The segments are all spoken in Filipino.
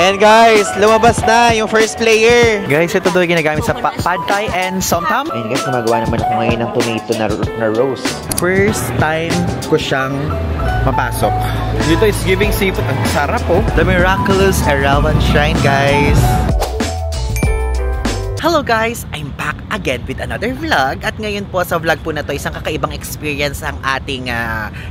Ayan guys, lumabas na yung first player. Guys, ito daw ginagamit sa pad thai and somtam. Ayan guys, gumagawa naman ako ngayon ng tomato na roast. First time ko siyang mapasok. Dito is giving seafood. Ang sarap po. The Miraculous Erawan Shrine guys. Hello guys! I'm back again with another vlog. At ngayon po sa vlog po na to, isang kakaibang experience ang ating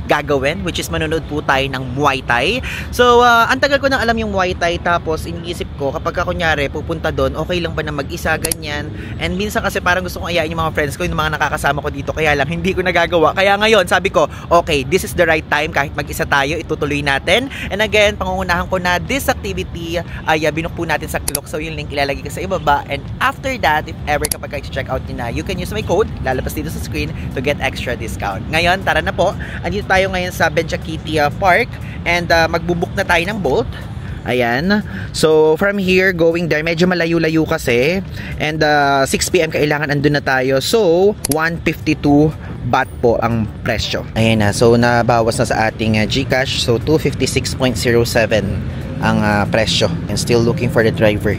gagawin, which is manonood po tayo ng Muay Thai. So, ang tagal ko nang alam yung Muay Thai, tapos iniisip ko kapag kunyari pupunta doon, okay lang ba na mag-isa ganyan? And minsan kasi parang gusto kong ayain yung mga friends ko, yung mga nakakasama ko dito, kaya lang hindi ko nagagawa. Kaya ngayon, sabi ko, okay, this is the right time, kahit mag-isa tayo, itutuloy natin. And again, pangungunahan ko na this activity ay binook po natin sa Klook. So, yung link ilalagay ko sa ibaba. And after that, if ever kapag check out nyo na, you can use my code, lalabas dito sa screen, to get extra discount. Ngayon, tara na po. Andito tayo ngayon sa Benjaquiti Park and magbubook na tayo ng Bolt. Ayan. So, from here, going there, medyo malayo-layo kasi. And 6 PM kailangan andun na tayo. So, 152 baht po ang presyo. Ayan na. So, nabawas na sa ating GCash. So, 256.07 ang presyo. And still looking for the driver.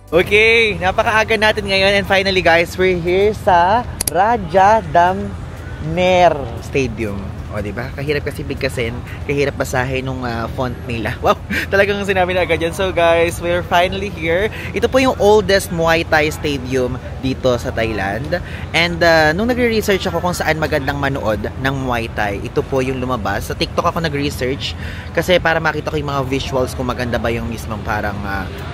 Okay, napakaaga natin ngayon and finally guys, we're here sa Raja Damner Stadium. O, diba? Kahirap kasi bigkasin, kahirap basahin nung font nila. Wow, talagang sinabi na agad yan. So guys, we're finally here. Ito po yung oldest Muay Thai stadium dito sa Thailand. And nung nagre-research ako kung saan magandang manood ng Muay Thai, ito po yung lumabas. Sa TikTok ako nag-research kasi para makita ko yung mga visuals kung maganda ba yung mismong parang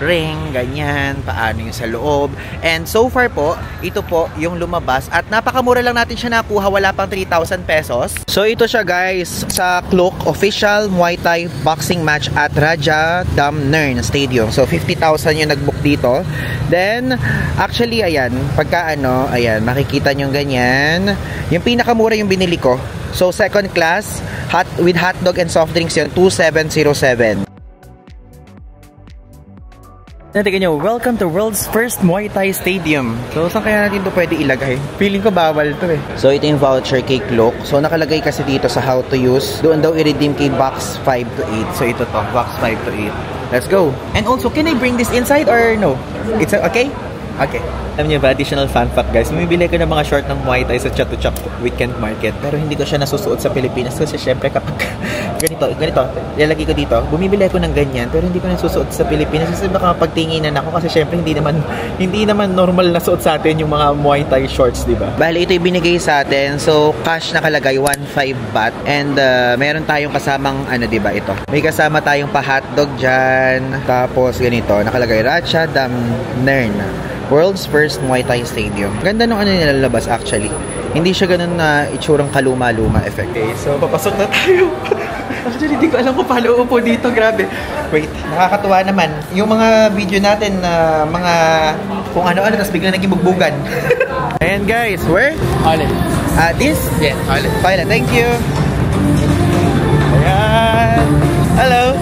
ring, ganyan, paano yung sa loob. And so far po, ito po yung lumabas at napakamura lang natin siya nakuha, wala pang 3,000 pesos. So ito siya guys sa Klook official Muay Thai boxing match at Raja Damner Stadium. So 50,000 yung nag-book dito. Then actually ayan, pagka ayan, makikita nyo ganyan. Yung pinakamura yung binili ko. So second class with hotdog and soft drinks yun, 2,707. Natin nyo, welcome to world's first Muay Thai Stadium. So, saan kaya natin ito pwede ilagay? Feeling ko bawal ito eh. So, ito yung voucher kay Klook. So, nakalagay kasi dito sa how to use. Doon daw i-redeem kay box 5 to 8. So, ito to, box 5 to 8. Let's go! And also, can I bring this inside or no? It's okay? Okay. Alam niyo ba, additional fun fact guys, bumibili ko ng mga short ng Muay Thai sa Chatuchak Weekend Market. Pero hindi ko siya nasusuot sa Pilipinas kasi syempre kapag ganito, ilalagay ko dito, bumibili ako ng ganyan pero hindi ko nasusuot sa Pilipinas kasi baka pagtinginan ako kasi syempre hindi naman normal na suot sa atin yung mga Muay Thai shorts, di ba? Bali, ito yung binigay sa atin. So, cash nakalagay 15 baht and meron tayong kasamang di ba ito? May kasama tayong pa-hotdog dyan. Tapos ganito, nakalagay Raja Damner World's first Muay Thai Stadium. Ganda nung nilalabas actually. Hindi siya ganun na itsurang kaluma-luma effect. Okay, so papasok na tayo. Actually, hindi ko alam kung paano upo dito. Grabe. Wait, nakakatuwa naman. Yung mga video natin na mga kung ano-ano, tapos biglang naging bugbugan. Ayan guys, where? Toilet. This? Yeah, toilet. Toilet, thank you. Ayan. Hello.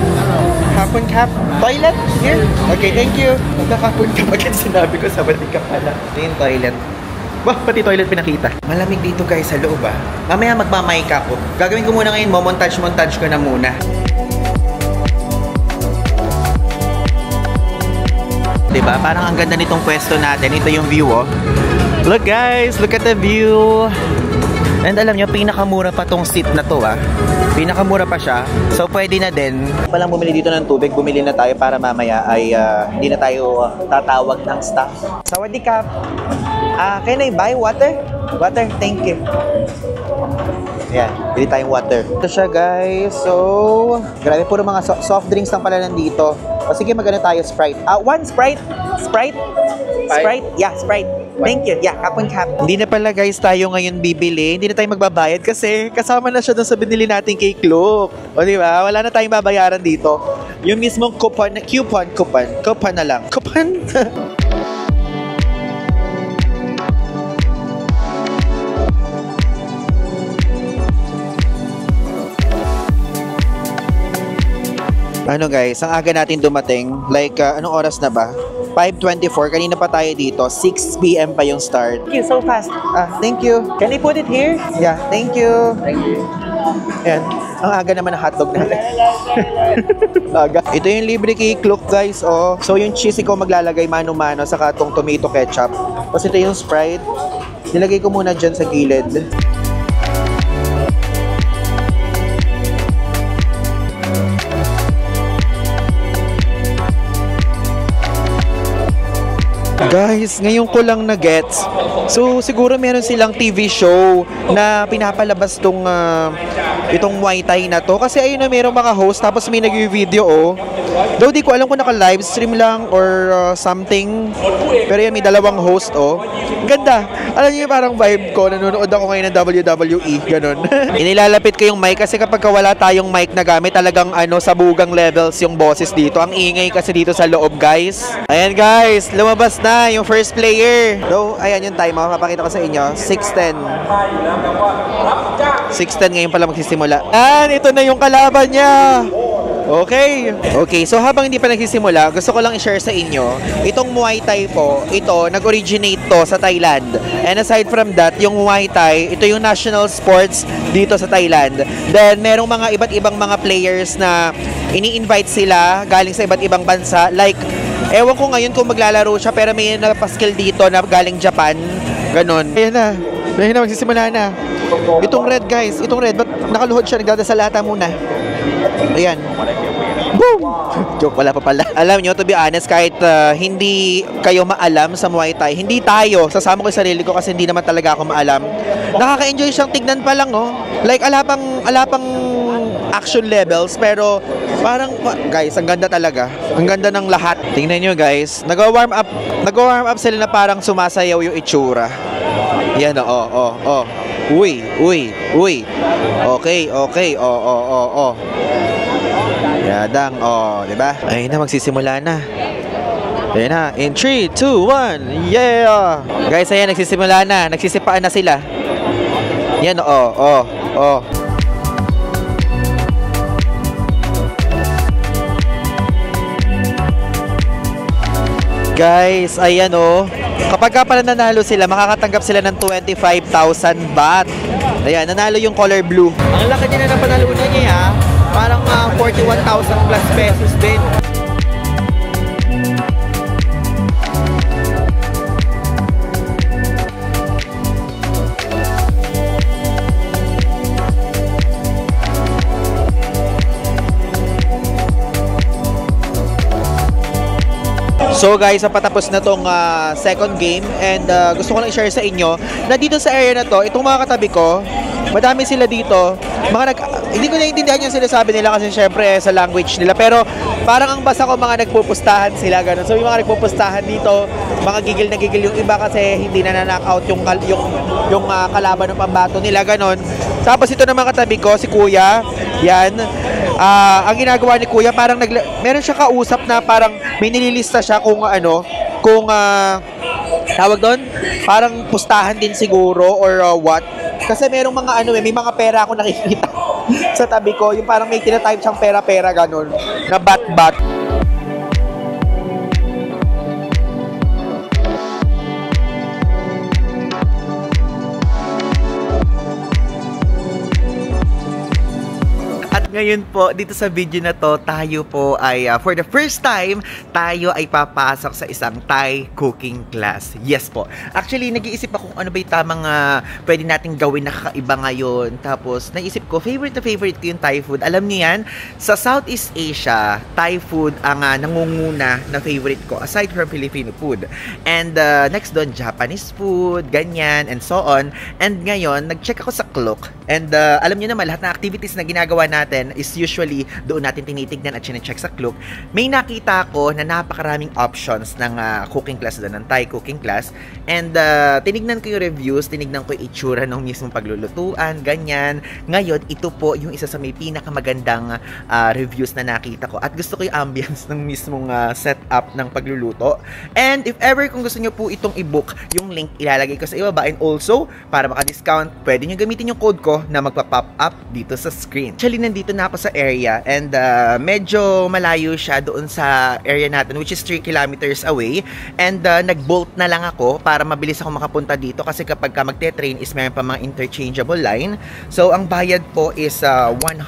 Kapon cap. Toilet? Here? Okay, thank you. Magkakapon ka agad sinabi ko sa balik ka pala. Ito yung toilet. Wow, pati toilet pinakita. Malamig dito guys sa loob Mamaya magmamike ako. Gagawin ko muna ngayon, montage ko na muna. Diba? Parang ang ganda nitong pwesto natin. Ito yung view Look guys, look at the view. And alam nyo, pinakamura pa tong seat na to Pinakamura pa siya. So pwede na din. Palang bumili dito ng tubig, bumili na tayo para mamaya ay hindi na tayo tatawag ng staff. Sawadee ka. Can I buy water? Water, thank you. Ayan, bili tayong water. Ito siya guys. So, grabe, puro mga soft drinks lang pala nandito. O sige, magano tayo, Sprite. One Sprite? Sprite? Sprite? Yeah, Sprite. Thank you. Yeah, kapon cap. Hindi na pala guys tayo ngayon bibili. Hindi na tayo magbabayad kasi kasama na siya doon sa binili natin kay Klook. O diba? Wala na tayong babayaran dito. Yung mismong coupon na lang. Coupon? Ano guys, ang aga natin dumating. Like, anong oras na ba? 5:24. Kanina pa tayo dito. 6 p.m. pa yung start. Thank you, so fast. Thank you. Can I put it here? Yeah, thank you. Thank you. Ayan. Ang aga naman ng hotdog natin. Aga. Ito yung libre cake look, guys. Oh. So yung cheese ko maglalagay mano-mano saka itong tomato ketchup. Tapos ito yung Sprite. Nilagay ko muna dyan sa gilid. Guys, ngayon ko lang na-gets. So, siguro meron silang TV show na pinapalabas itong Muay Thai na to. Kasi ayun na, merong mga host, tapos may nag-video, oh. Though di ko alam kung naka-live stream lang or something. Pero yan, may dalawang host, oh. Ganda. Alam niyo parang vibe ko, nanonood ako ngayon ng WWE, ganun. Inilalapit ko yung mic kasi kapag wala tayong mic na gamit, talagang sabugang levels yung boses dito. Ang ingay kasi dito sa loob, guys. Ayan, guys, lumabas na yung first player. So, ayan yung time, papakita ko sa inyo. 6:10. 6:10 ngayon pala magsisimula. Ito na yung kalaban niya. Okay. Okay, so habang hindi pa nagsisimula, gusto ko lang i-share sa inyo, itong Muay Thai po, ito, nag-originate to sa Thailand. And aside from that, yung Muay Thai, ito yung national sports dito sa Thailand. Then, merong mga iba't ibang mga players na ini-invite sila galing sa iba't ibang bansa. Like, ewan ko ngayon kung maglalaro siya, pero may napaskill dito na galing Japan. Ganon. Ayan na. Ayan na, magsisimula na. Itong red, guys. Itong red, ba't nakaluhod siya? Nagdadasalata muna. Ayan. Boom! Joke, wala pa pala. Alam nyo, to be honest, kahit hindi kayo maalam sa Muay Thai, hindi tayo, sasama ko yung sarili ko kasi hindi naman talaga ako maalam. Nakaka-enjoy siyang tignan pa lang, oh. Like, alapang action levels, pero parang, guys, ang ganda talaga. Ang ganda ng lahat. Tingnan nyo, guys. Nag-warm up sila na parang sumasayaw yung itsura. Yan, oh. Uy. Okay. Oh. Yadang, diba? Ayun na, magsisimula na. Ayun na, in 3, 2, 1, yeah! Guys, ayan, nagsisimula na. Nagsisipaan na sila. Yan, oh. Guys, ayan, oh. Kapag pala nanalo sila, makakatanggap sila ng 25,000 baht. Ayan, nanalo yung color blue. Ang laki niya na napanalunan niya, ha? Parang 41,000 plus pesos din. So guys, patapos na tong second game and gusto ko lang i-share sa inyo na dito sa area na to, itong mga katabi ko, madami sila dito. Hindi ko naiintindihan yung sinasabi nila kasi syempre sa language nila, pero parang ang basa ko mga nagpupustahan sila, ganun. So yung mga nagpupustahan dito, mga gigil na gigil yung iba kasi hindi na knock-out yung kalaban ng pambato nila, ganun. Tapos ito naman katabi ko, si Kuya, yan. Ang ginagawa ni Kuya, parang meron siya kausap na parang may nililista siya kung tawag doon, parang pustahan din siguro or what. Kasi merong mga may mga pera ako nakikita sa tabi ko, yung parang may tinatype siyang pera-pera ganun, na bat-bat. Ngayon po, dito sa video na to, tayo po ay, for the first time, tayo ay papasok sa isang Thai cooking class. Yes po. Actually, nag-iisip ako kung ano ba yung tamang pwede nating gawin na kakaiba ngayon. Tapos, naisip ko, favorite ko yung Thai food. Alam niyo yan, sa Southeast Asia, Thai food ang nangunguna na favorite ko, aside from Filipino food. And next doon, Japanese food, ganyan, and so on. And ngayon, nag-check ako sa Klook. And alam niyo naman, lahat ng activities na ginagawa natin is usually doon natin tinitignan at chine-check sa Klook. May nakita ko na napakaraming options ng cooking class doon, ng Thai cooking class. And tinignan ko yung reviews, tinignan ko yung itsura ng mismong paglulutuan, ganyan. Ngayon, ito po yung isa sa may pinakamagandang reviews na nakita ko. At gusto ko yung ambience ng mismong setup ng pagluluto. And if ever kung gusto nyo po itong i-book, yung link ilalagay ko sa ibaba. And also, para maka-discount, pwede nyo gamitin yung code ko na magpa-pop up dito sa screen. Actually, nandito na ako sa area and medyo malayo siya doon sa area natin which is 3 kilometers away and nag-bolt na lang ako para mabilis ako makapunta dito kasi kapag ka magte-train is meron pa mga interchangeable line. So ang bayad po is 105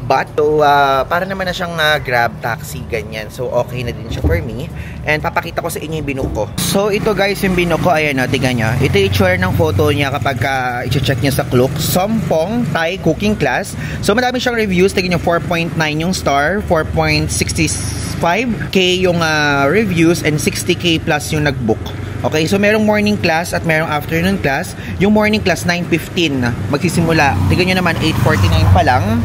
baht. So para naman na siyang grab taxi ganyan. So okay na din siya for me. And papakita ko sa inyo yung binook ko. So ito guys yung binook ko. Ayan o, tingnan nyo. Ito yung itsura ng photo niya kapag i-check niya sa Klook. Sompong Thai Cooking Class. So madami siyang reviews. Tingnan nyo, 4.9 yung star, 4.65k yung reviews, and 60k plus yung nag-book. Okay, so merong morning class at merong afternoon class. Yung morning class 9:15 magsisimula. Tingnan nyo naman 8:49 pa lang.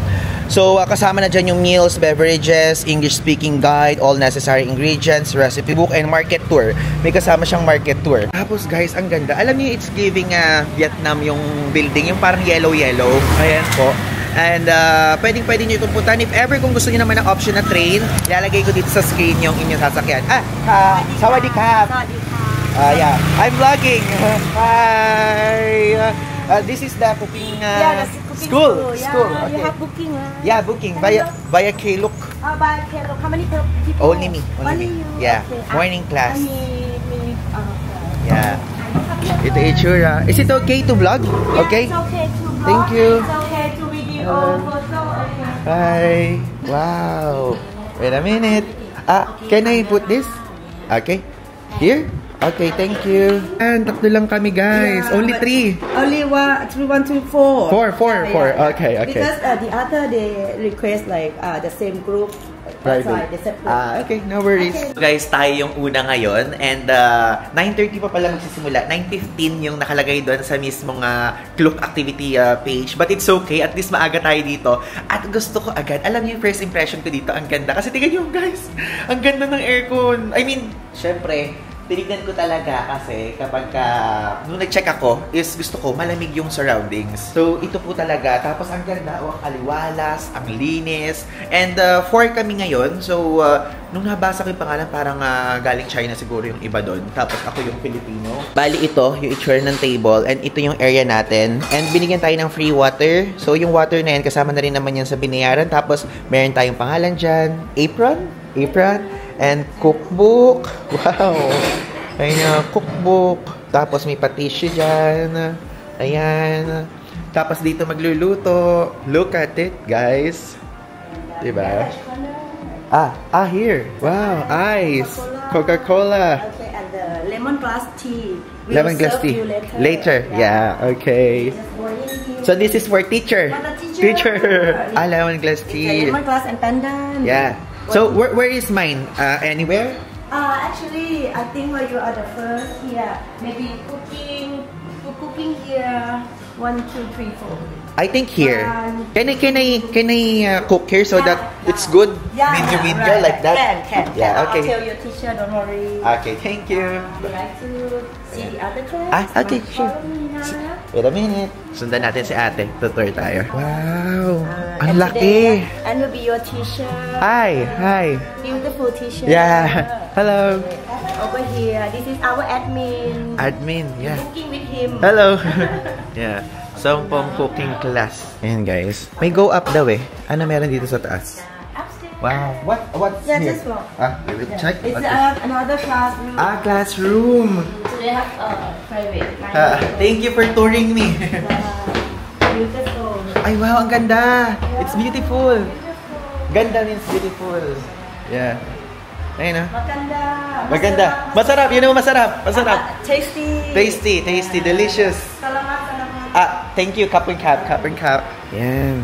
So, kasama na dyan yung meals, beverages, English speaking guide, all necessary ingredients, recipe book, and market tour. May kasama siyang market tour. Tapos guys, ang ganda. Alam niyo, it's giving Vietnam yung building, yung parang yellow-yellow. Ayan po. And pwedeng-pwede nyo itong puntahan. If ever kung gusto nyo naman ng option na train, ilalagay ko dito sa screen yung inyong sasakyan. Sawadee-kap! Yeah, I'm vlogging. Hi! This is the cooking school. Okay. You have booking? Yeah, booking via Klook. By Klook. How many people? Only me. Only you? Yeah. Okay. Morning class. Okay. Yeah. Ito itsura. Is it okay to vlog? Yeah, Okay. It's okay to vlog. Thank you. It's okay to video photo. Okay. Hi. Wow. Wait a minute. Can I put this? Okay. Here? Okay, thank you. And tatlo lang kami, guys. Yeah, Only 3. Only 1, 3, 1, 2, 4. 4. Okay. Because the other they request like the same group. Private. Okay, no worries. Okay. Guys, tayo yung una ngayon and 9:30 pa pala magsisimula. 9:15 yung nakalagay doon sa mismong Klook activity page. But it's okay, at least maaga tayo dito. At gusto ko agad, alam niyo yung first impression ko dito, ang ganda. Kasi tingnan niyo guys, ang ganda ng aircon. I mean, syempre, tinignan ko talaga kasi kapag nung nag-check ako, is gusto ko malamig yung surroundings. So, ito po talaga. Tapos, ang ganda, ang aliwalas, ang linis. And 4 kami ngayon. So, nung nabasa ko yung pangalan, parang galing China siguro yung iba doon. Tapos, ako yung Filipino. Bali, ito, yung itsura ng table. And ito yung area natin. And binigyan tayo ng free water. So, yung water na yan, kasama na rin naman yan sa binayaran. Tapos, meron tayong pangalan dyan. Apron. And cookbook. Wow. Ayun, cookbook. Tapos may pa-tissue dyan. Ayan. Tapos dito magluluto. Look at it, guys. Diba? Here. Wow, ice. Coca-Cola. Okay, and the lemongrass tea. Lemongrass tea. Later. Yeah, okay. So this is for teacher. Teacher. Lemongrass tea. Lemongrass and pandan. Yeah. So where is mine? Anywhere? Actually, I think you are the first here. Maybe cooking here. 1, 2, 3, 4. I think here. Can I cook here so that it's good? Yeah, Video like that. Can. Yeah, okay. I'll tell your teacher. Don't worry. Okay, thank you. Would you like to see the other class? Okay, sure. Wait a minute. Sundan natin si ate. Tutor tayo. Wow. Ang laki. And will be your teacher. Hi. Beautiful teacher. Yeah. Hello. Over here. This is our admin. Admin, yeah. Cooking with him. Hello. Yeah. Sompong cooking class. Ayan guys. May go up daw eh. Ano meron dito sa taas? Upstairs. Wow. What's Yeah, here? this one. We will check. It's Okay. another classroom. Classroom. So they have private. Thank you for touring me. Beautiful. Ay, wow, ang ganda. It's beautiful. Ganda means beautiful. Yeah. Ayun ah. Maganda. Masarap. You know, masarap. Tasty. Delicious. Salamat. Thank you. Cup and cup. Yan.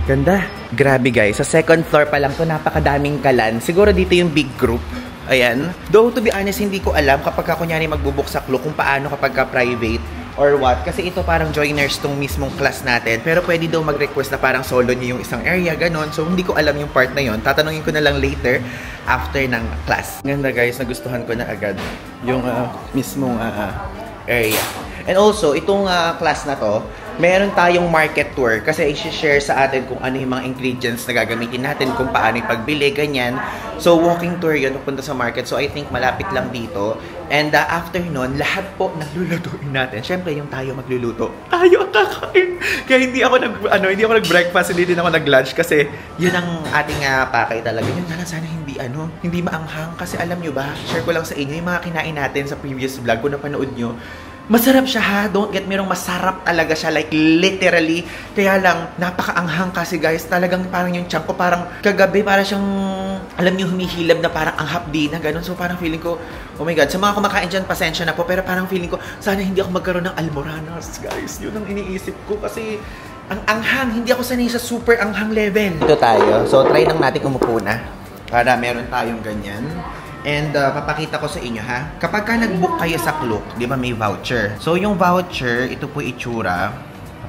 Ganda. Grabe guys. Sa second floor pa lang to, napakadaming kalan. Siguro dito yung big group. Ayan. Though, to be honest, hindi ko alam kapag kunyari magbubuk sa Klook kung paano kapag private or what. Kasi ito parang joiners tong mismong class natin. Pero pwede daw mag-request na parang solo niyo yung isang area, ganon. So, hindi ko alam yung part na yon. Tatanungin ko na lang later after ng class. Ganda guys, nagustuhan ko na agad yung mismong area. And also, itong class na to, meron tayong market tour kasi i-share sa atin kung ano yung mga ingredients na gagamitin natin, kung paano yung pagbili, ganyan. So, walking tour yun, pupunta sa market. So, I think malapit lang dito. And after nun, lahat po naglulutuin natin. Siyempre, yung tayo magluluto. Tayo ang kakain! Kaya hindi ako nag-breakfast, hindi din ako nag-lunch kasi yun ang ating pakay talaga. Yun na lang, sana hindi maanghang. Kasi alam nyo ba, share ko lang sa inyo, yung mga kinain natin sa previous vlog, kung napanood nyo, masarap siya ha, don't get me wrong, masarap talaga siya, like literally. Kaya lang, napakaanghang kasi guys, talagang parang yung tiyan ko, parang kagabi, parang siyang, alam niyo, humihilab na parang ang hapdi na gano'n. So parang feeling ko, oh my god, sa mga kumakain dyan, pasensya na po, pero parang feeling ko, sana hindi ako magkaroon ng almoranas guys. Yun ang iniisip ko kasi, ang anghang, hindi ako sanay sa super anghang level. Ito tayo, so try lang natin umupo na, para meron tayong ganyan. And papakita ko sa inyo ha. Kapag ka nag-book kayo sa Klook, di ba may voucher? So yung voucher, ito po itsura.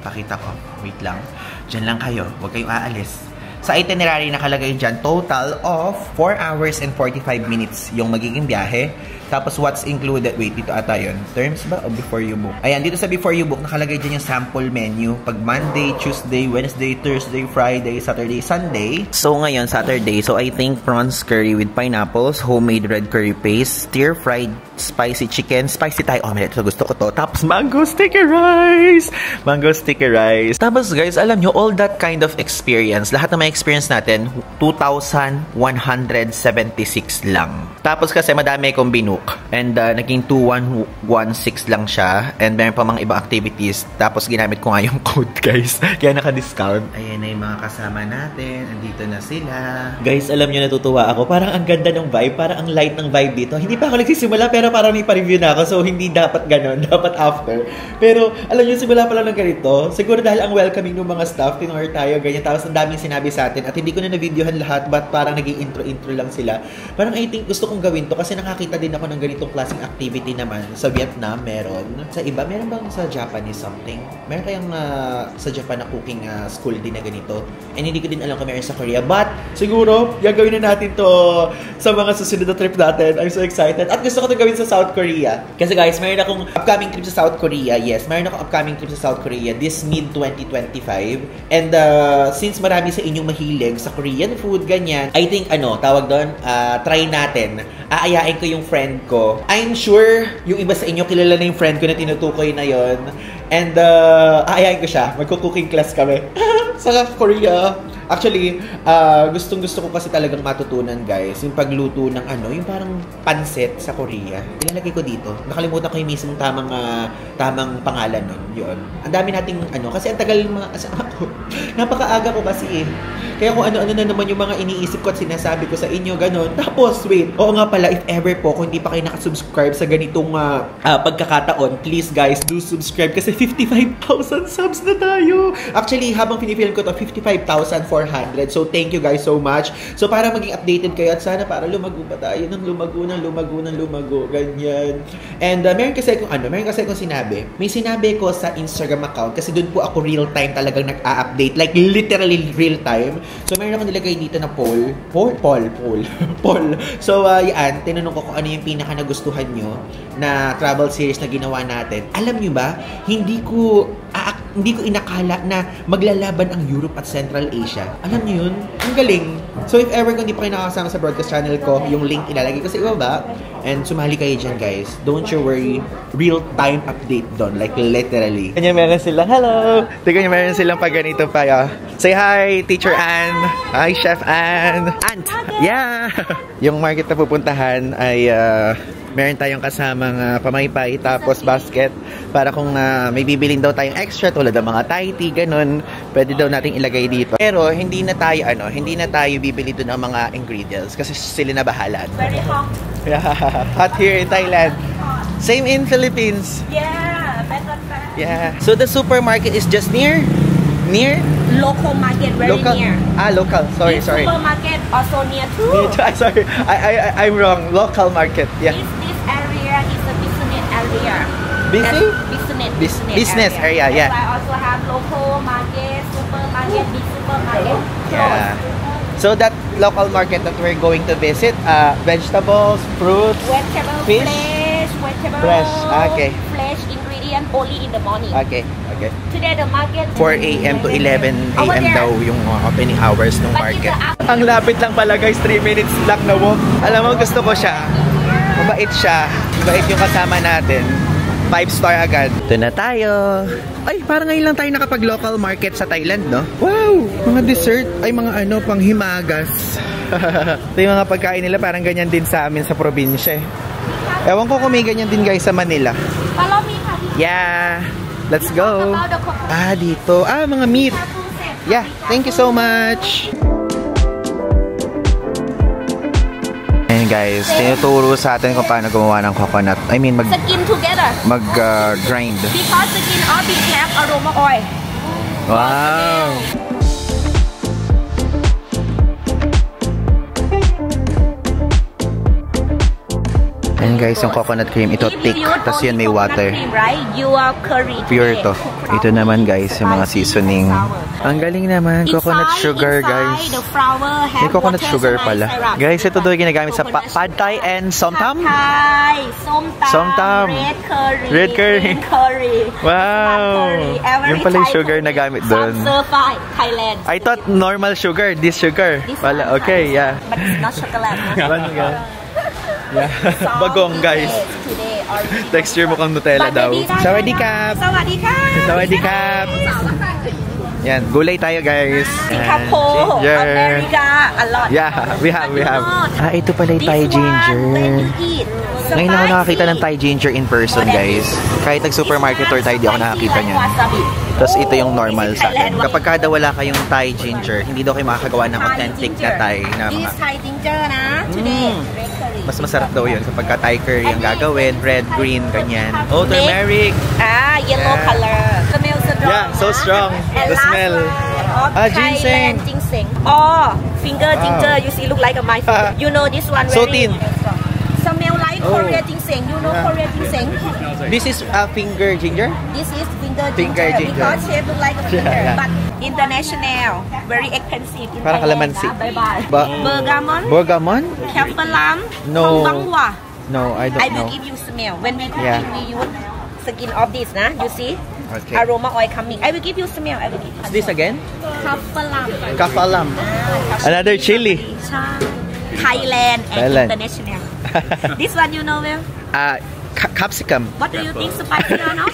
Papakita ko. Wait lang. Diyan lang kayo. Huwag kayong aalis. Sa itinerary nakalagay dyan, total of 4 hours and 45 minutes yung magiging biyahe. Tapos what's included, wait, dito ata yun. Terms ba o before you book? Ayan, dito sa before you book, nakalagay dyan yung sample menu. Pag Monday, Tuesday, Wednesday, Thursday, Friday, Saturday, Sunday. So ngayon, Saturday, so I think prawns curry with pineapples, homemade red curry paste, stir-fried spicy chicken, spicy Thai omelette. So gusto ko to. Tapos mango sticky rice! Mango sticky rice. Tapos guys, alam nyo, all that kind of experience, lahat ng mga experience natin, 2,176 lang. Tapos kasi madami kong binook. And naging 2,116 lang siya. And meron pa mga ibang activities. Tapos ginamit ko nga yung code guys. Kaya naka-discount. Ayan na yung mga kasama natin. Andito na sila. Guys, alam nyo, natutuwa ako. Parang ang ganda ng vibe. Parang ang light ng vibe dito. Hindi pa ako nagsisimula pero parang may pa-review na ako. So hindi dapat ganon. Dapat after. Pero alam nyo, simula pa lang ng ganito. Siguro dahil ang welcoming ng mga staff. Tinor tayo, ganyan. Tapos ang daming sinabi sa atin. At hindi ko na na-videohan lahat. But parang naging intro-intro lang sila. Parang I think gusto kong gawin to. Kasi nakakita din ako ng ganitong klaseng activity naman. Sa Vietnam, meron. Sa iba, meron bang sa Japanese something? Meron kayang sa Japan na cooking school din na ganito. And hindi ko din alam kung meron sa Korea. But, siguro, gagawin na natin to sa mga susunod na trip natin. I'm so excited. At gusto ko to gawin sa South Korea. Kasi guys, meron akong upcoming trip sa South Korea. Yes, meron akong upcoming trip sa South Korea this mid-2025. And since marami sa inyong mahilig sa Korean food, ganyan, I think, tawag doon, try natin. Aayain ko yung friend ko. I'm sure yung iba sa inyo kilala na yung friend ko na tinutukoy na yon. And aayain ko siya. Magko-cooking class kami sa Korea. Actually, gustong-gusto ko kasi talagang matutunan guys, yung pagluto ng yung parang pansit sa Korea. Ilalagay ko dito. Nakalimutan ko yung mismong tamang pangalan nun. Yun. Ang dami nating kasi ang tagal mga napakaaga ko kasi eh. Kaya kung ano-ano na naman yung mga iniisip ko at sinasabi ko sa inyo, ganon. Tapos, wait. Oo nga pala, if ever po, kung hindi pa kayo nakasubscribe sa ganitong pagkakataon, please guys, do subscribe kasi 55,000 subs na tayo. Actually, habang pinifilm ko to, 55,400. So, thank you guys so much. So, para maging updated kayo at sana para lumago pa tayo ng lumago. Ganyan. And, meron kasi akong sinabi. May sinabi ko sa Instagram account kasi doon po ako real time talagang nag-a-update. Like, literally real time. So, meron akong nilagay dito na poll. So, yan. Tinanong ko kung ano yung pinaka nagustuhan nyo na travel series na ginawa natin. Alam nyo ba, hindi ko inakala na maglalaban ang Europe at Central Asia. Alam nyo yun? Ang galing. So, if ever kung hindi pa kayo nakasama sa broadcast channel ko, yung link ilalagay ko sa ibaba. And sumali kayo dyan, guys. Don't you worry. Real-time update doon. Like, literally. Kanya meron silang, hello! Tignan nyo, meron silang pag ganito pa. Say hi, Teacher Ann. Hi, Chef Ann. Ant! Yeah! Yung market na pupuntahan ay meron tayong kasamang pamaypay tapos basket para kung may bibiling daw tayong extra tulad ng mga Thai tea, ganun, pwede daw nating ilagay dito. Pero hindi na tayo bibili doon ng mga ingredients kasi sila na bahala. Very hot. Yeah, hot here in Thailand. Same in Philippines. Yeah, better. Yeah. So the supermarket is just near Local market, very near. Local. Sorry. Supermarket also near too. Sorry, I'm wrong. Local market. Yeah. This area is a business area. Business area. Yeah. I also have local market, supermarket, big supermarket. Yeah. So that local market that we're going to visit, vegetables, fruits, fish, Fresh fresh. Okay. Fresh ingredient. a.m. only in the morning. Okay, okay. Today the market 4 a.m. to 11 a.m. daw yung opening hours ng market. Ang lapit lang pala guys, 3 minutes lang na walk. Alam mo, gusto ko siya. Mabait siya. Mabait yung kasama natin. 5-star agad. Ito na tayo. Ay, parang ngayon lang tayo nakapag-local market sa Thailand, no? Wow! Mga dessert. Ay, mga ano, pang himagas. Ito yung mga pagkain nila. Parang ganyan din sa amin sa probinsya. Ewan ko kung may ganyan din guys sa Manila. Follow me, yeah! Let's go! Ah, dito. Ah, mga meat. Yeah, thank you so much! Ayan guys, tinuturo sa atin kung paano gumawa ng coconut. I mean, skin together. Mag-grind. Because skin all be have aroma oil. Wow! Ayan guys, yung coconut cream. Ito thick, tapos yun may water. Pure to. Ito naman guys, yung mga seasoning. Ang galing naman, coconut sugar guys. May coconut sugar pala. Guys, ito daw ginagamit sa pad thai and somtam? Somtam. Red curry. Wow! Yung pala yung sugar na gamit doon. I thought normal sugar, this sugar. Wala, okay, yeah. But it's not chocolate. Yeah. Bagong guys. Texture mukhang Nutella daw. Sawadee kap. Sawadee kap. Yan, gulay tayo guys. Singapore, America, a lot. Yeah, we have. Ah, ito pala yung Thai ginger. Ngayon ako nakakita ng Thai ginger in person guys. Kahit nag-supermarket or Thai, di ako nakakita niyan. Tapos ito yung normal sa akin. Kapag kada wala kayong Thai ginger, hindi daw kayo makakagawa ng authentic na Thai na mga... Thai ginger na today. Mas masarap daw yun kapag Thai curry ang gagawin. Red, green, ganyan. Oh, turmeric. Ah, yellow color. Smell so strong. Yeah, so strong. The smell. Ah, ginseng. Oh, finger ginger. You see, look like my finger. You know this one very... So thin. Smell like Korean ginseng. You know Korean ginseng? This is finger ginger? This is finger ginger. Because shape look like a finger. But international. Very expensive. Parang kalamansi. Bye-bye. Bergamot. Bergamot? Kampalam. No. Bangwa. No, I don't know. I will give you smell. When we cooking, we use skin of this, nah? You see? Okay. Aroma oil coming. I will give you smell. I will give you. This again? Kampalam. Kapalam. Another chili. Thailand and international. This one you know well? Capsicum. What do you think? Spicy or not?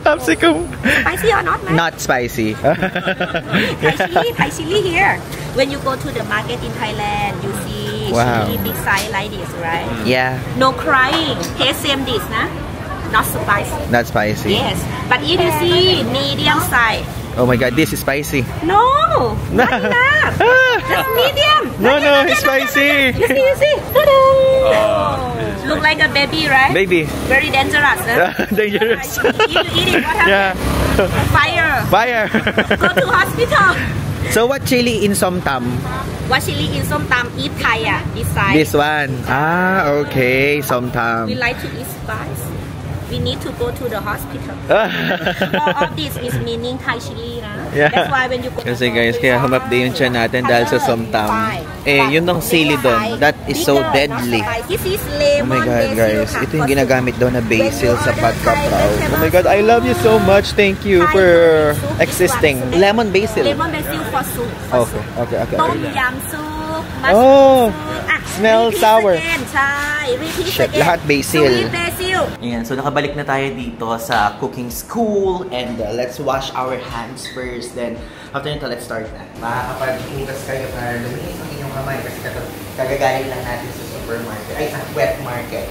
Capsicum. Spicy or not, man? Not spicy. Thai chili here. When you go to the market in Thailand, you see chili big size like this, right? Yeah. No crying. Taste same this, nah? Not spicy. Not spicy. Yes. But if you see medium size. Oh my god, this is spicy. No, not enough. Just medium. No, it's spicy. You see. Look like a baby, right? Baby. Very dangerous. Huh? Dangerous. If you eat it, what happens? Yeah. Fire. Go to hospital. So what chili in Somtam? What chili in Somtam? Eat Thai, this side. This one. Ah, okay. Somtam. We like to eat spice. We need to go to the hospital. All of this is meaning Thai chili, na? Yeah. That's why when you go. Kasi guys, kaya humapdi yung tiyan natin dahil sa Somtam. Eh, yun ang sili doon. That is so deadly. This is lemon. Oh my god, guys. Ito yung ginagamit daw na basil sa pad kapraw. Oh my god, I love you so much. Thank you for existing. Lemon basil. Lemon basil for soup. Okay. Tom yam soup. Oh, smell sour. Shit, lahat basil. Sweet basil. Ayan, so nakabalik na tayo dito sa cooking school and let's wash our hands first. Then, after nito, let's start na. Makakapag-iugas kayo para luminis ang inyong kamay kasi kagagaling lang natin sa supermarket. Ay, sa wet market.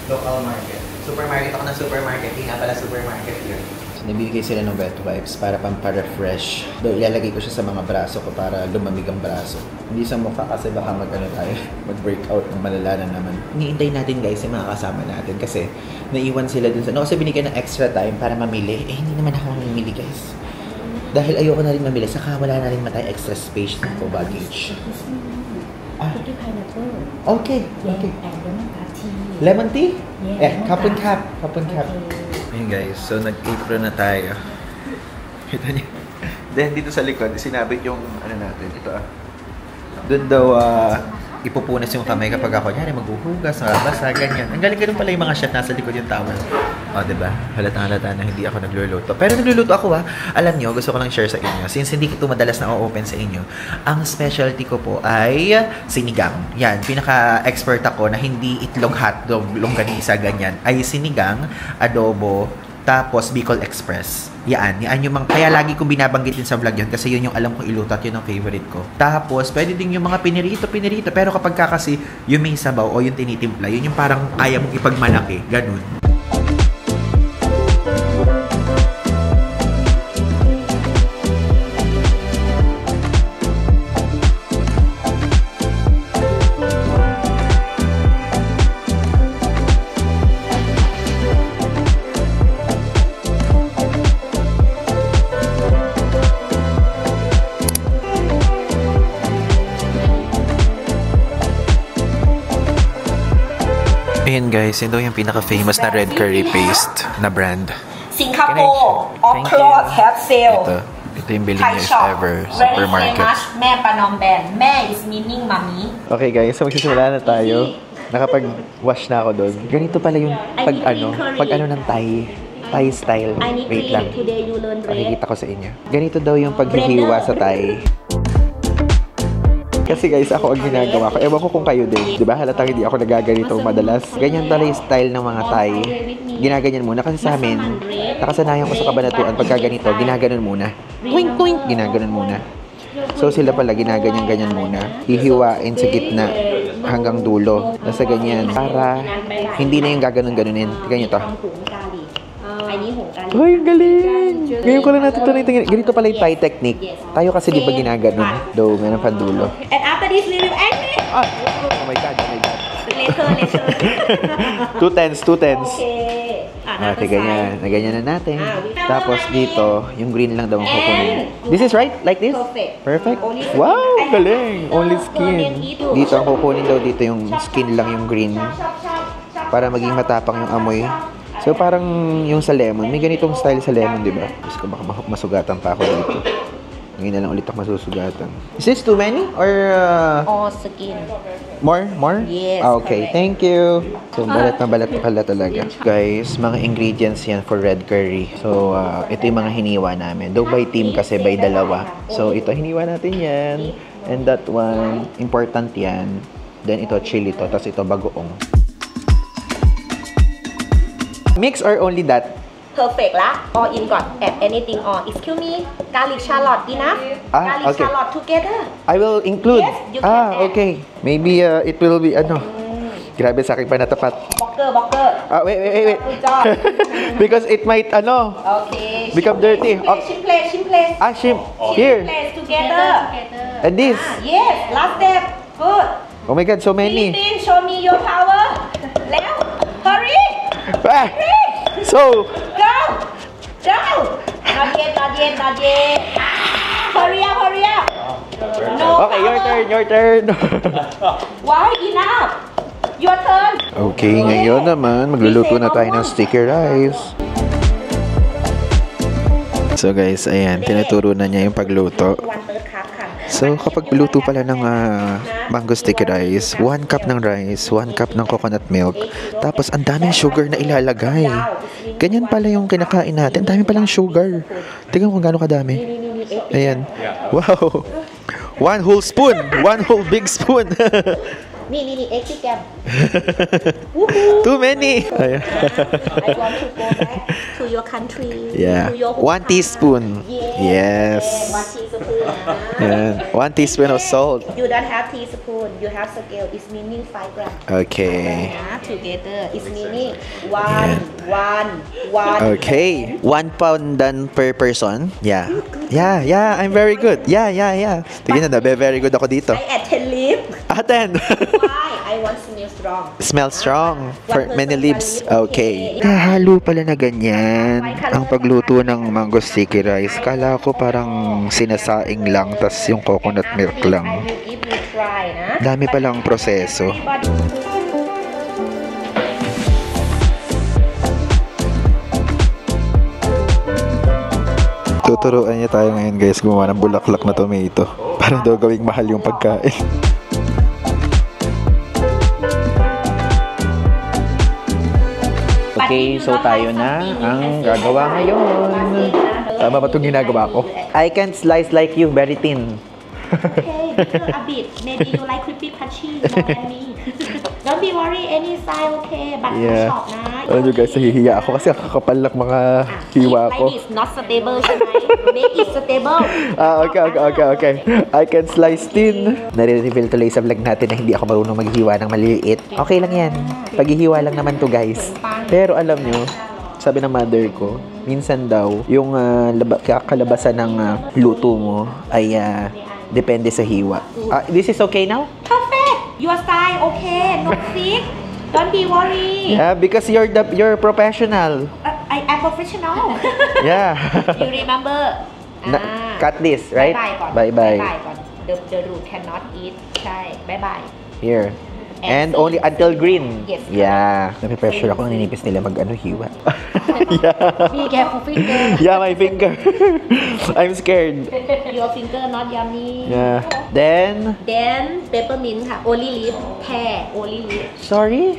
Local market. Supermarket ako ng supermarket. Hindi nga pala supermarket yun. So, nabibigay sila ng wet wipes para pampa-refresh. Ilalagay ko siya sa mga braso ko para lumamig ang braso. Hindi sa mukha kasi baka mag-breakout ng malala na naman. Iniintay natin guys yung mga kasama natin kasi naiwan sila dun sa... No, kasi binigyan ng extra time para mamili. Eh, hindi naman ako mamimili guys. Dahil ayoko na rin mamili, saka wala na rin matay extra space na po baggage. Okay. Lemon tea? Kapun cap. Ayun guys, so nag-apron na tayo. Kita niyo. Then dito sa likod, sinabit yung ano natin. Ito Doon daw ipupunas yung kamay kapag ako, nyari, maghuhugas, mabasa, ganyan. Ang galing pala yung mga chef nasa likod yung towel. O, diba? Halata na hindi ako nagluluto. Pero nagluluto ako, ha. Alam nyo, gusto ko lang share sa inyo. Since hindi ito madalas na open sa inyo, ang specialty ko po ay sinigang. Yan, pinaka-expert ako na hindi itlog hotdog, longganisa, ganyan. Ay sinigang, adobo, tapos Bicol Express. Yan yung mga, kaya lagi kong binabanggit din sa vlog yun kasi yun yung alam ko iluto at yun ang favorite ko. Tapos, pwede din yung mga pinirito. Pero kapag kasi yung may sabaw o yung tinitimpla, yun yung parang kaya mong ipagmalaki. Ganun. Ayan guys, yun daw yung pinaka-famous na red curry paste na brand. Singapore, Oxford, have sale. Ito yung Billionaires Ever Supermarket. Very famous, Me Panom Ben. Me is meaning mommy. Okay guys, so magsisimula na tayo. Nakapag-wash na ako doon. Ganito pala yung pag ano ng Thai style. Wait lang. Pakikita ko sa inyo. Ganito daw yung paghihiwa sa Thai. Kasi guys, ako ang ginagawa ko. Ewan ko kung kayo din. Diba? Halatang hindi ako nagaganito madalas. Ganyan pala yung style ng mga Thai. Ginaganyan muna. Kasi sa amin, nakasanayan ko sa Kabanatuan. Pagka ganito, ginaganon muna. Twink, twink! Ginaganon muna. So sila pala, ginaganyan-ganyan muna. Hihiwain sa gitna hanggang dulo. Nasa ganyan. Para hindi na yung gaganon-ganonin. Ganyan to. Ay, galing! Ngayon ko lang natutunan ito. Ganito pala yung Thai technique. Tayo kasi di ba ginaganon? Though, meron pang dulo. And after this, we will end it. Oh my God, oh my God. Later. 2 tens. Okay. Okay, ganyan. Naganyan na natin. Tapos dito, yung green lang daw ang kukunin. This is right? Like this? Perfect. Wow, galing! Only skin. Dito ang kukunin daw dito yung skin lang yung green. Para maging matapang yung amoy. So, parang yung sa lemon. May ganitong style sa lemon, di ba? Gusto ko baka masugatan pa ako dito. Ngayon na lang ulit ako masusugatan. Is this too many? Or... All skin. More? Yes. Okay, thank you. So, balat na balat pala talaga. Guys, mga ingredients yan for red curry. So, ito yung mga hiniwa namin. Though by team kasi by dalawa. So, ito, hiniwa natin yan. And that one, important yan. Then, ito, chili to. Tapos ito, bagoong. Mix or only that? Perfect lah. All in got add anything on. Excuse me. Garlic shallot enough? Garlic okay. shallot together. I will include. Yes, you can add. Okay. Maybe it will be Grabe sa akin pa natapat. Boker. Wait. Because it might Okay. become dirty. Shimple. Shim. Here. Together. And this. Yes. Last step. Good. Oh my God, so many. Philippines, show me your power. Left. Hurry. So. Go. Not yet. Hurry up. No Okay, power. your turn. Why? Enough. Your turn. Okay, ngayon naman, magluluto na tayo ng sticky rice. So guys, ayan, tinuturo na niya yung pagluto. So, kapag luto pala ng mango sticky rice, 1 cup ng rice, 1 cup ng coconut milk, tapos ang daming sugar na ilalagay. Ganyan pala yung kinakain natin. Ang dami palang sugar. Tingnan mo kung gaano kadami. Ayan. Wow. 1 whole spoon. 1 whole big spoon. Ni 80 gram. Too many. I want to go back to your country. Yeah. To your 1 teaspoon. Yes. 1 teaspoon. And 1 teaspoon of salt. You don't have teaspoon. You have scale. It's meaning 5 gram. Okay. Together. It's meaning 1. Okay. 1 pound done per person. Yeah. I'm very good. Yeah. Tignan na, very good ako dito. I add 10 leaves. 10. Why? I want smell strong. Smell strong. For many leaves. Okay. Halo pala na ganyan ang pagluto ng mango sticky rice. Kala ko parang sinasaing lang tas yung coconut milk lang. Dami palang proseso. Tuturuan niya tayo ngayon guys gumawa ng bulaklak na tomato para daw gawing mahal yung pagkain. Okay, so tayo na ang gagawa ngayon. Tama ba itong ginagawa ko? I can't slice like you, very thin. Okay, a bit. Maybe you like crispy punchy more than me. Don't be worried, any size okay, but Yeah. shop na. Ano guys, nahihiya ako kasi kakapal lang mga hiwa ko. Like this, not stable,ใช่ไหม Make it stable. Okay. I can slice thin. Nare-reveal tuloy sa vlog natin na hindi ako marunong maghiwa ng maliliit. Okay lang yan. Paghihiwa lang naman to guys. Pero alam nyo, sabi ng mother ko, minsan daw, yung kakalabasan ng luto mo ay depende sa hiwa. This is okay now? Perfect. Your style okay, no sick. Don't be worried. Yeah, because you're professional. I'm professional. Yeah. You remember? Cut this, right? Bye bye. Bye. The root cannot eat. ใช่ Bye bye. Here. And only until green. Yes. Yeah. Napipressure ako nang ninipis nila hiwa. Yeah. Be careful finger. Yeah, my finger. I'm scared. Your finger not yummy. Yeah. Then Peppermint ค่ะ Only leaf pear only leaf. sorry.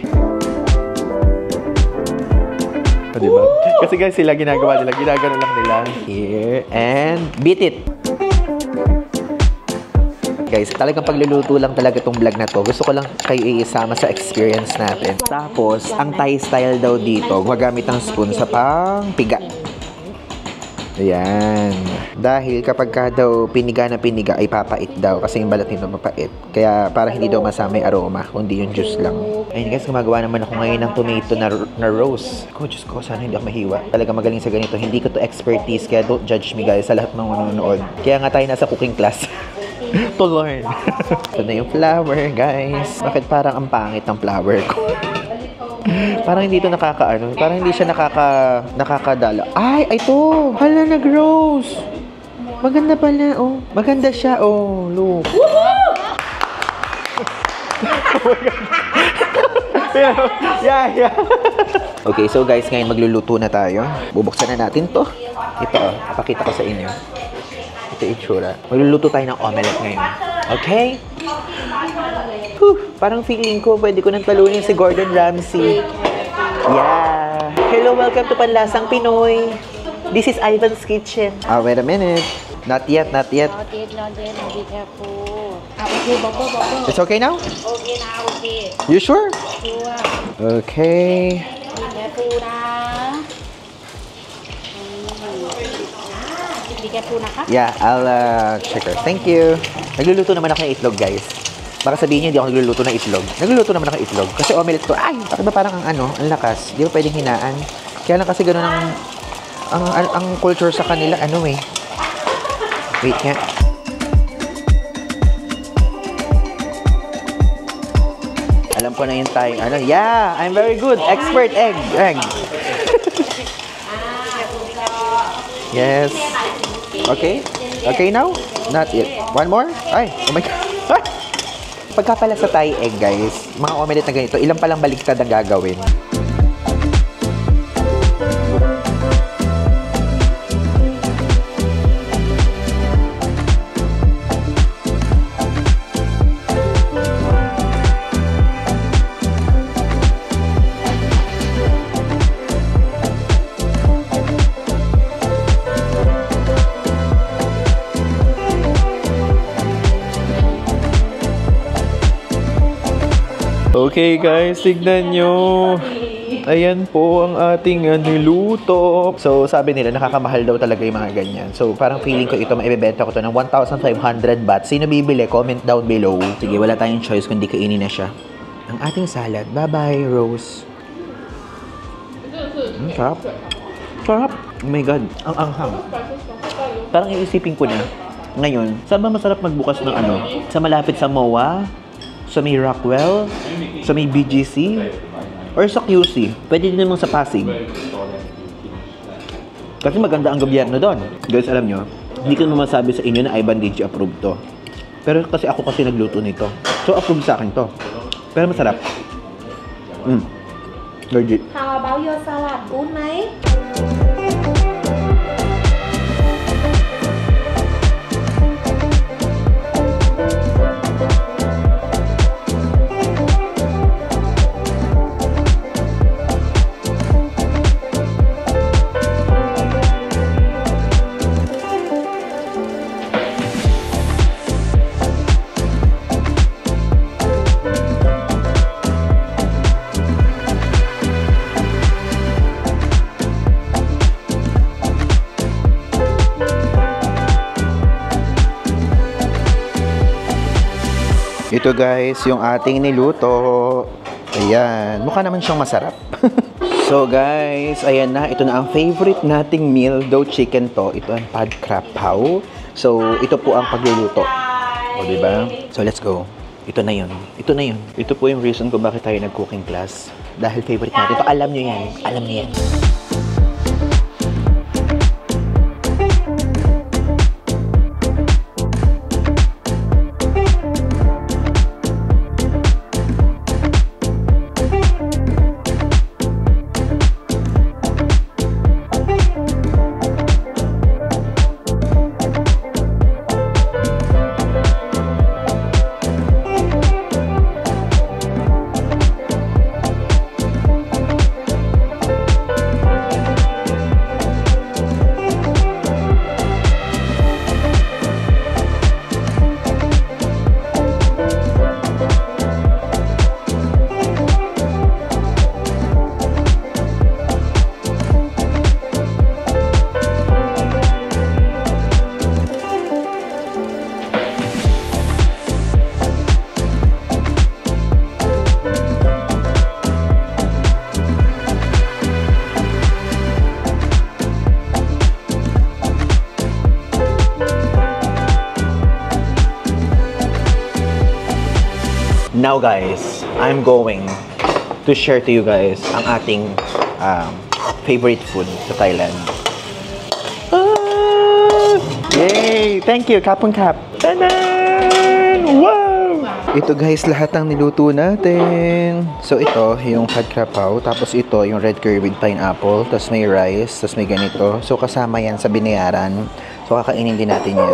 Diba? Kasi guys, sila ginagawa nila. Ginagano lang nila. Here. And beat it. Guys, talagang pagluluto lang talaga tong vlog na to. Gusto ko lang kayo isama sa experience natin. Tapos, ang Thai style daw dito, magamit ng spoon sa pangpiga. Ayan. Dahil kapag ka daw piniga na piniga ay papait daw kasi yung balat nito mapait. Kaya para hindi daw masama yung aroma, kundi yung juice lang. Ayun guys, gumagawa naman ako ngayon ng tomato na roast. Ko, Diyos ko, sana hindi ako mahiwa. Talaga magaling sa ganito. Hindi ko to expertise, kaya don't judge me guys sa lahat ng manonood. Kaya nga tayo nasa cooking class. To learn. Ito na yung flour guys. Bakit parang ang pangit ng flour ko? Parang hindi ito nakakaano. Parang hindi siya nakakadala. Ay, ito! Hala, nag-rose! Maganda pala, oh. Maganda siya, oh. Look. Yeah. Okay, so guys, ngayon magluluto na tayo. Bubuksan na natin to. Ito, pakita ko sa inyo. Ito yung itsura. Magluluto tayo ng omelette ngayon. Okay? Parang feeling ko, pwede ko nang talunin si Gordon Ramsay. Yeah. Hello, welcome to Panlasang Pinoy. This is Ivan's Kitchen. Wait a minute. Not yet. Not yet. Be careful. Okay, bubble. It's okay now? Okay now, okay. You sure? Sure. Okay. Be careful na. Be careful na ka? Yeah, I'll check her. Thank you. Nagluluto naman ako ng itlog, guys. Baka sabihin niyo, hindi ako nagluluto ng itlog. Nagluluto naman ako ng itlog. Kasi omelette ko, ay, bakit ba parang ang lakas? Di ba pwedeng hinaan? Kaya lang kasi gano'n ang culture sa kanila, Wait nga. Alam ko na yung tayong, yeah, I'm very good. Expert egg. Yes. Okay? Okay now? Not yet. One more? Ay, oh my God. Pagka pala sa Thai egg, guys, mga omelette na ganito, ilang palang baliktad ang gagawin. Okay guys, tignan nyo. Ayan po ang ating niluto. So sabi nila nakakamahal daw talaga yung mga ganyan. So parang feeling ko ito maibebenta ko to ng 1,500 baht. Sino bibili? Comment down below. Sige, wala tayong choice kundi kainin na siya. Ang ating salad. Bye-bye, Rose. Sarap. Sarap. Oh my God. Ang anghang. Parang iisipin ko na. Ngayon, saan ba masarap magbukas ng Sa malapit sa MOA? Sa may Rockwell, sa may BGC, or sa QC. Pwede din naman sa Pasig. Kasi maganda ang gobyerno doon. Guys, alam nyo, hindi ko naman masabi sa inyo na Ivan DG approved to. Pero kasi ako nagluto nito. So, approved sa akin to. Pero masarap. Legit. How about your salad? Good, mate? Ito guys, yung ating niluto. Ayan, mukha naman siyang masarap. So guys, ayan na. Ito na ang favorite nating meal. Though chicken to. Ito ang pad krapaw. So, ito po ang pagluluto. O, diba? So, let's go. Ito na yun. Ito na yun. Ito po yung reason kung bakit tayo nag-cooking class. Dahil favorite natin. Ito, alam nyo yan. Alam nyo yan. Now guys, I'm going to share to you guys ang ating favorite food sa Thailand. Yay! Thank you, Kapon Kap. Tanan! Wow! Ito guys, lahat ng niluto natin. So ito, yung pad krapaw. Tapos ito, yung red curry with pineapple. Tapos may rice. Tapos may ganito. So kasama yan sa binayaran. So kakainin din natin yan.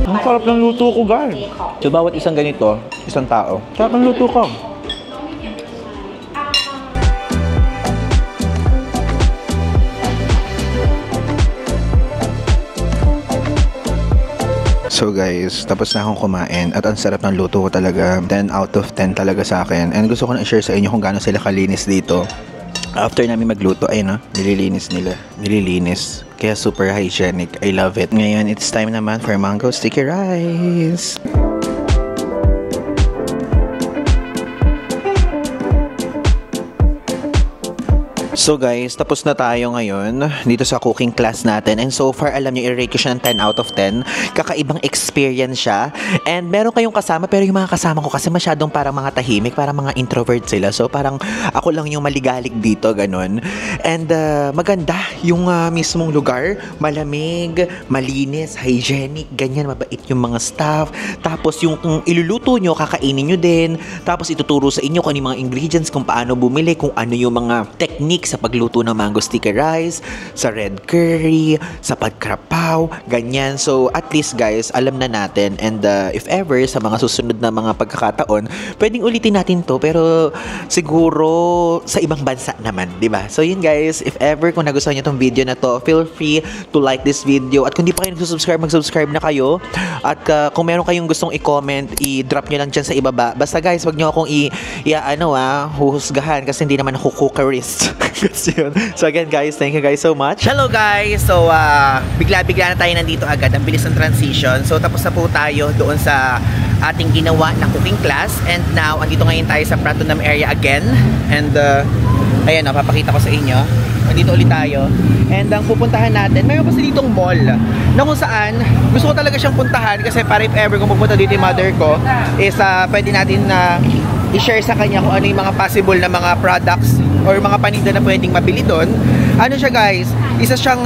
Ang sarap ng luto ko, guys. So, bawat isang ganito, isang tao, sarap ng luto ko. So guys, tapos na akong kumain at ang sarap ng luto ko talaga. 10 out of 10 talaga sa akin. And gusto ko na i-share sa inyo kung gaano sila kalinis dito. After namin magluto, ay no, nililinis nila. Nililinis. Kaya super hygienic. I love it. Ngayon, it's time naman for mango sticky rice. So guys, tapos na tayo ngayon dito sa cooking class natin. And so far, alam nyo, i-rate ko siya ng 10 out of 10. Kakaibang experience siya. And meron kayong kasama, pero yung mga kasama ko kasi masyadong parang mga tahimik, parang mga introvert sila. So parang ako lang yung maligalig dito, ganun. And maganda yung mismong lugar. Malamig, malinis, hygienic, ganyan, mabait yung mga staff. Tapos yung iluluto nyo, kakainin nyo din. Tapos ituturo sa inyo kung ano yung mga ingredients, kung paano bumili, kung ano yung mga technique sa pagluto ng mango sticky rice, sa red curry, sa pad krapaw, ganyan. So, at least guys, alam na natin. And if ever, sa mga susunod na mga pagkakataon, pwedeng ulitin natin to, pero siguro sa ibang bansa naman, di ba? So, yun guys, if ever, kung nagustuhan nyo tong video na to, feel free to like this video. At kung di pa kayo nag-subscribe, mag-subscribe na kayo. At kung meron kayong gustong i-comment, i-drop nyo lang dyan sa ibaba. Basta guys, wag nyo akong huhusgahan kasi hindi naman ako cookerist. So again guys, thank you guys so much. Hello guys! So bigla-bigla na tayo nandito agad. Ang bilis ng transition. So tapos na po tayo doon sa ating ginawa na cooking class. And now, andito ngayon tayo sa Pratunam area again. And ayan, papakita ko sa inyo. Andito ulit tayo. And ang pupuntahan natin, mayroon kasi ditong mall na kung saan gusto ko talaga siyang puntahan kasi para if ever kung pupunta dito yung mother ko is pwede natin i-share sa kanya kung ano yung mga possible na mga products or mga paninda na pwedeng mabili doon. Ano siya guys, isa siyang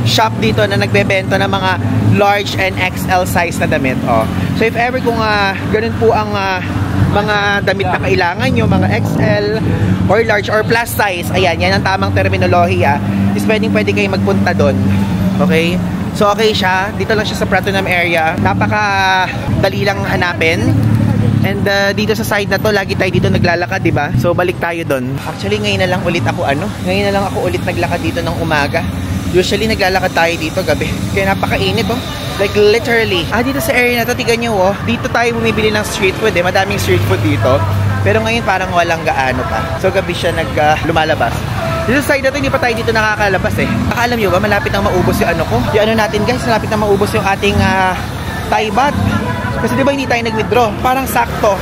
shop dito na nagbebenta ng mga large and XL size na damit. So if ever kung ganun po ang mga damit na kailangan nyo, mga XL or large or plus size, ayan, yan ang tamang terminolohiya, is pwede kayo magpunta doon. Okay? So okay siya, dito lang siya sa Pratunam area, napaka-dali lang hanapin. And dito sa side na to, lagi tayo dito naglalakad, di ba? So balik tayo doon. Actually, ngayon na lang ulit ako naglakad dito ng umaga. Usually naglalakad tayo dito gabi. Kaya napakainit, oh. Like literally. Dito sa area na to, tignan nyo, oh. Dito tayo bumibili ng street food, eh. Madaming street food dito. Pero ngayon parang walang gaano pa. So gabi siya lumalabas. Dito sa side na to, hindi pa tayo dito nakakalabas eh. Alam nyo ba, malapit nang maubos yung ano ko. Yung ano natin guys, malapit nang maubos yung ating Thai baht. Kasi di ba hindi tayo nag-withdraw? Parang sakto.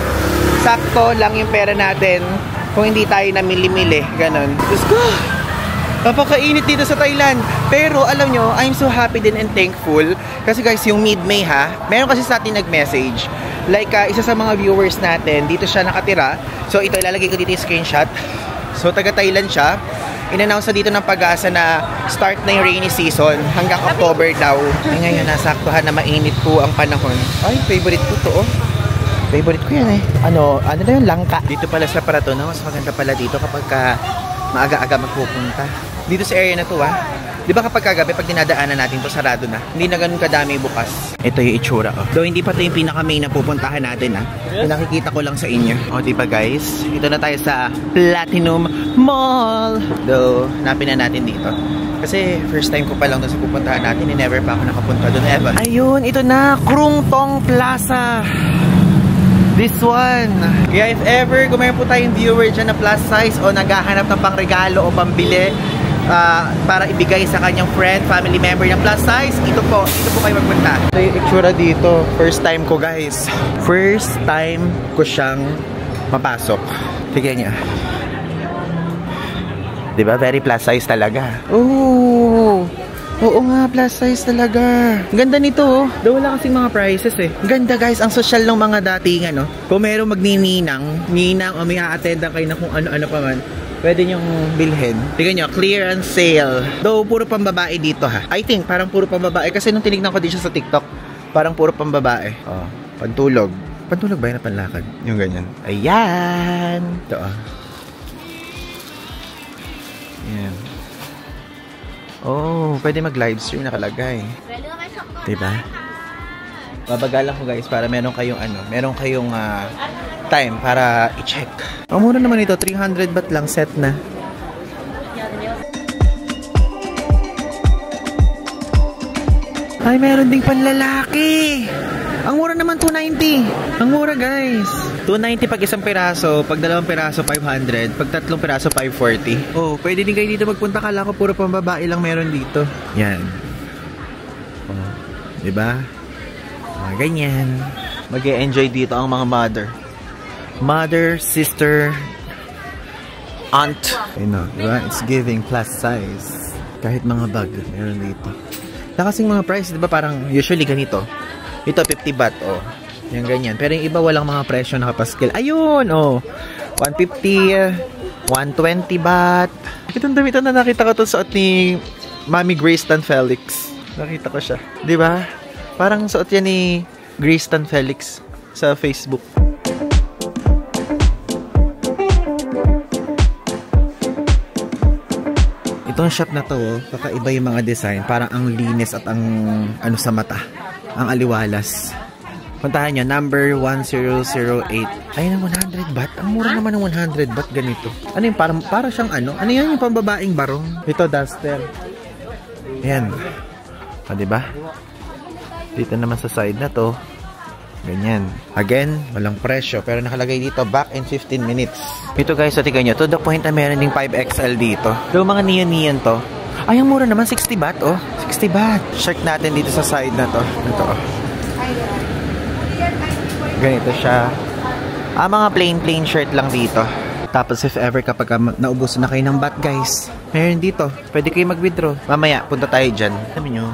Sakto lang yung pera natin kung hindi tayo namili-mili. Ganon. Diyos ko! Napakainit dito sa Thailand. Pero alam nyo, I'm so happy din and thankful. Kasi guys, yung mid-May ha, meron kasi sa atin nag-message. Like, isa sa mga viewers natin, dito siya nakatira. So, ito, ilalagay ko dito yung screenshot. So, taga-Thailand siya. In-announce na dito ng Pag-asa na start na yung rainy season. Hanggang October daw. Ay, ngayon, nasaktuhan na mainit po ang panahon. Ay, favorite ko to, oh. Favorite ko yan eh. Ano na yun? Langka. Dito pala sa Paratona. Mas maganda pala dito kapag maaga-aga magpupunta. Dito sa area na to di ba kapag kagabi, pag dinadaanan natin to, sarado na. Hindi na ganun kadami bukas. Ito yung itsura, oh. Though hindi pa to yung pinaka-main na pupuntahan natin, Nakikita ko lang sa inyo. O, diba guys? Ito na tayo sa Platinum Mall. Though, hanapin na natin dito. Kasi first time ko pa lang doon sa pupuntahan natin. Never pa ako nakapunta doon ever. Ayun, ito na. Krung Thong Plaza. This one. Kaya if ever, kung mayroon po tayong viewer dyan na plus size o naghahanap ng pangregalo o pambili para ibigay sa kanyang friend, family member ng plus size, dito po kayo magpunta. Ito yung itsura dito. First time ko guys. First time ko siyang mapasok. Tignan niya. Diba? Very plus size talaga. Oh! Oo nga, plus size talaga. Ganda nito, oh. Daw wala kasing mga prices eh. Ganda guys, ang social ng mga dating kung meron magnininang, o may a-attendan kayo na kung ano-ano pa man, pwede nyong bilhin. Tignan nyo, clearance sale. Though puro pambabae dito I think parang puro pambabae kasi nung tinignan ko din siya sa TikTok, parang puro pambabae. Oh, pantulog. Pantulog ba yun na panlakad? Yung ganyan. Ayan. Ito Ayan. Oh, pwede mag-live stream nakalagay. Diba? Babagalan ko guys para meron kayong time para i-check. Ang mura naman ito, 300 baht lang, set na. Ay, meron ding panlalaki. Ang mura naman, 290. Ang mura guys. 290 pag isang piraso, pag dalawang piraso 500, pag tatlong piraso 540. Oh, pwede din kayo dito magpunta. Kala ko puro pambabae lang meron dito. Yan. Oh, 'di ba? Ganyan. Mag-e-enjoy dito ang mga mother, sister, aunt. You know, diba? It's giving plus size. Kahit mga bag meron dito. Nakasing mga price, 'di ba? Parang usually ganito. Ito 50 baht, oh. Yung ganyan. Pero yung iba walang mga presyo nakapaskil. Ayun, oh. 150, 120 baht. Itong damit na nakita ko to suot ni Mami Grace Tan Felix. Nakita ko siya. 'Di ba? Parang suot yan ni Grace Tan Felix sa Facebook. Itong shop na to, oh, kakaiba yung mga design. Parang ang linis at ang sa mata. Ang aliwalas. Puntahan nyo, number 1008. Ayun ang 100 baht. Ang mura naman ng 100 baht ganito. Ano yung parang siyang ano yan yung pambabaeng barong? Ito, duster. Ayan. O, diba? Dito naman sa side na to. Ganyan. Again, walang presyo. Pero nakalagay dito, back in 15 minutes. Ito guys, so tignan nyo. To the point na meron ding 5XL dito. So, mga neon to. Ay, ang mura naman, 60 baht, oh. 60 baht. Check natin dito sa side na to. Ito, oh. Ganito siya. Mga plain shirt lang dito. Tapos if ever kapag naubusan na kayo ng baht guys, meron dito. Pwede kayo mag-withdraw. Mamaya, punta tayo dyan. Sabi nyo,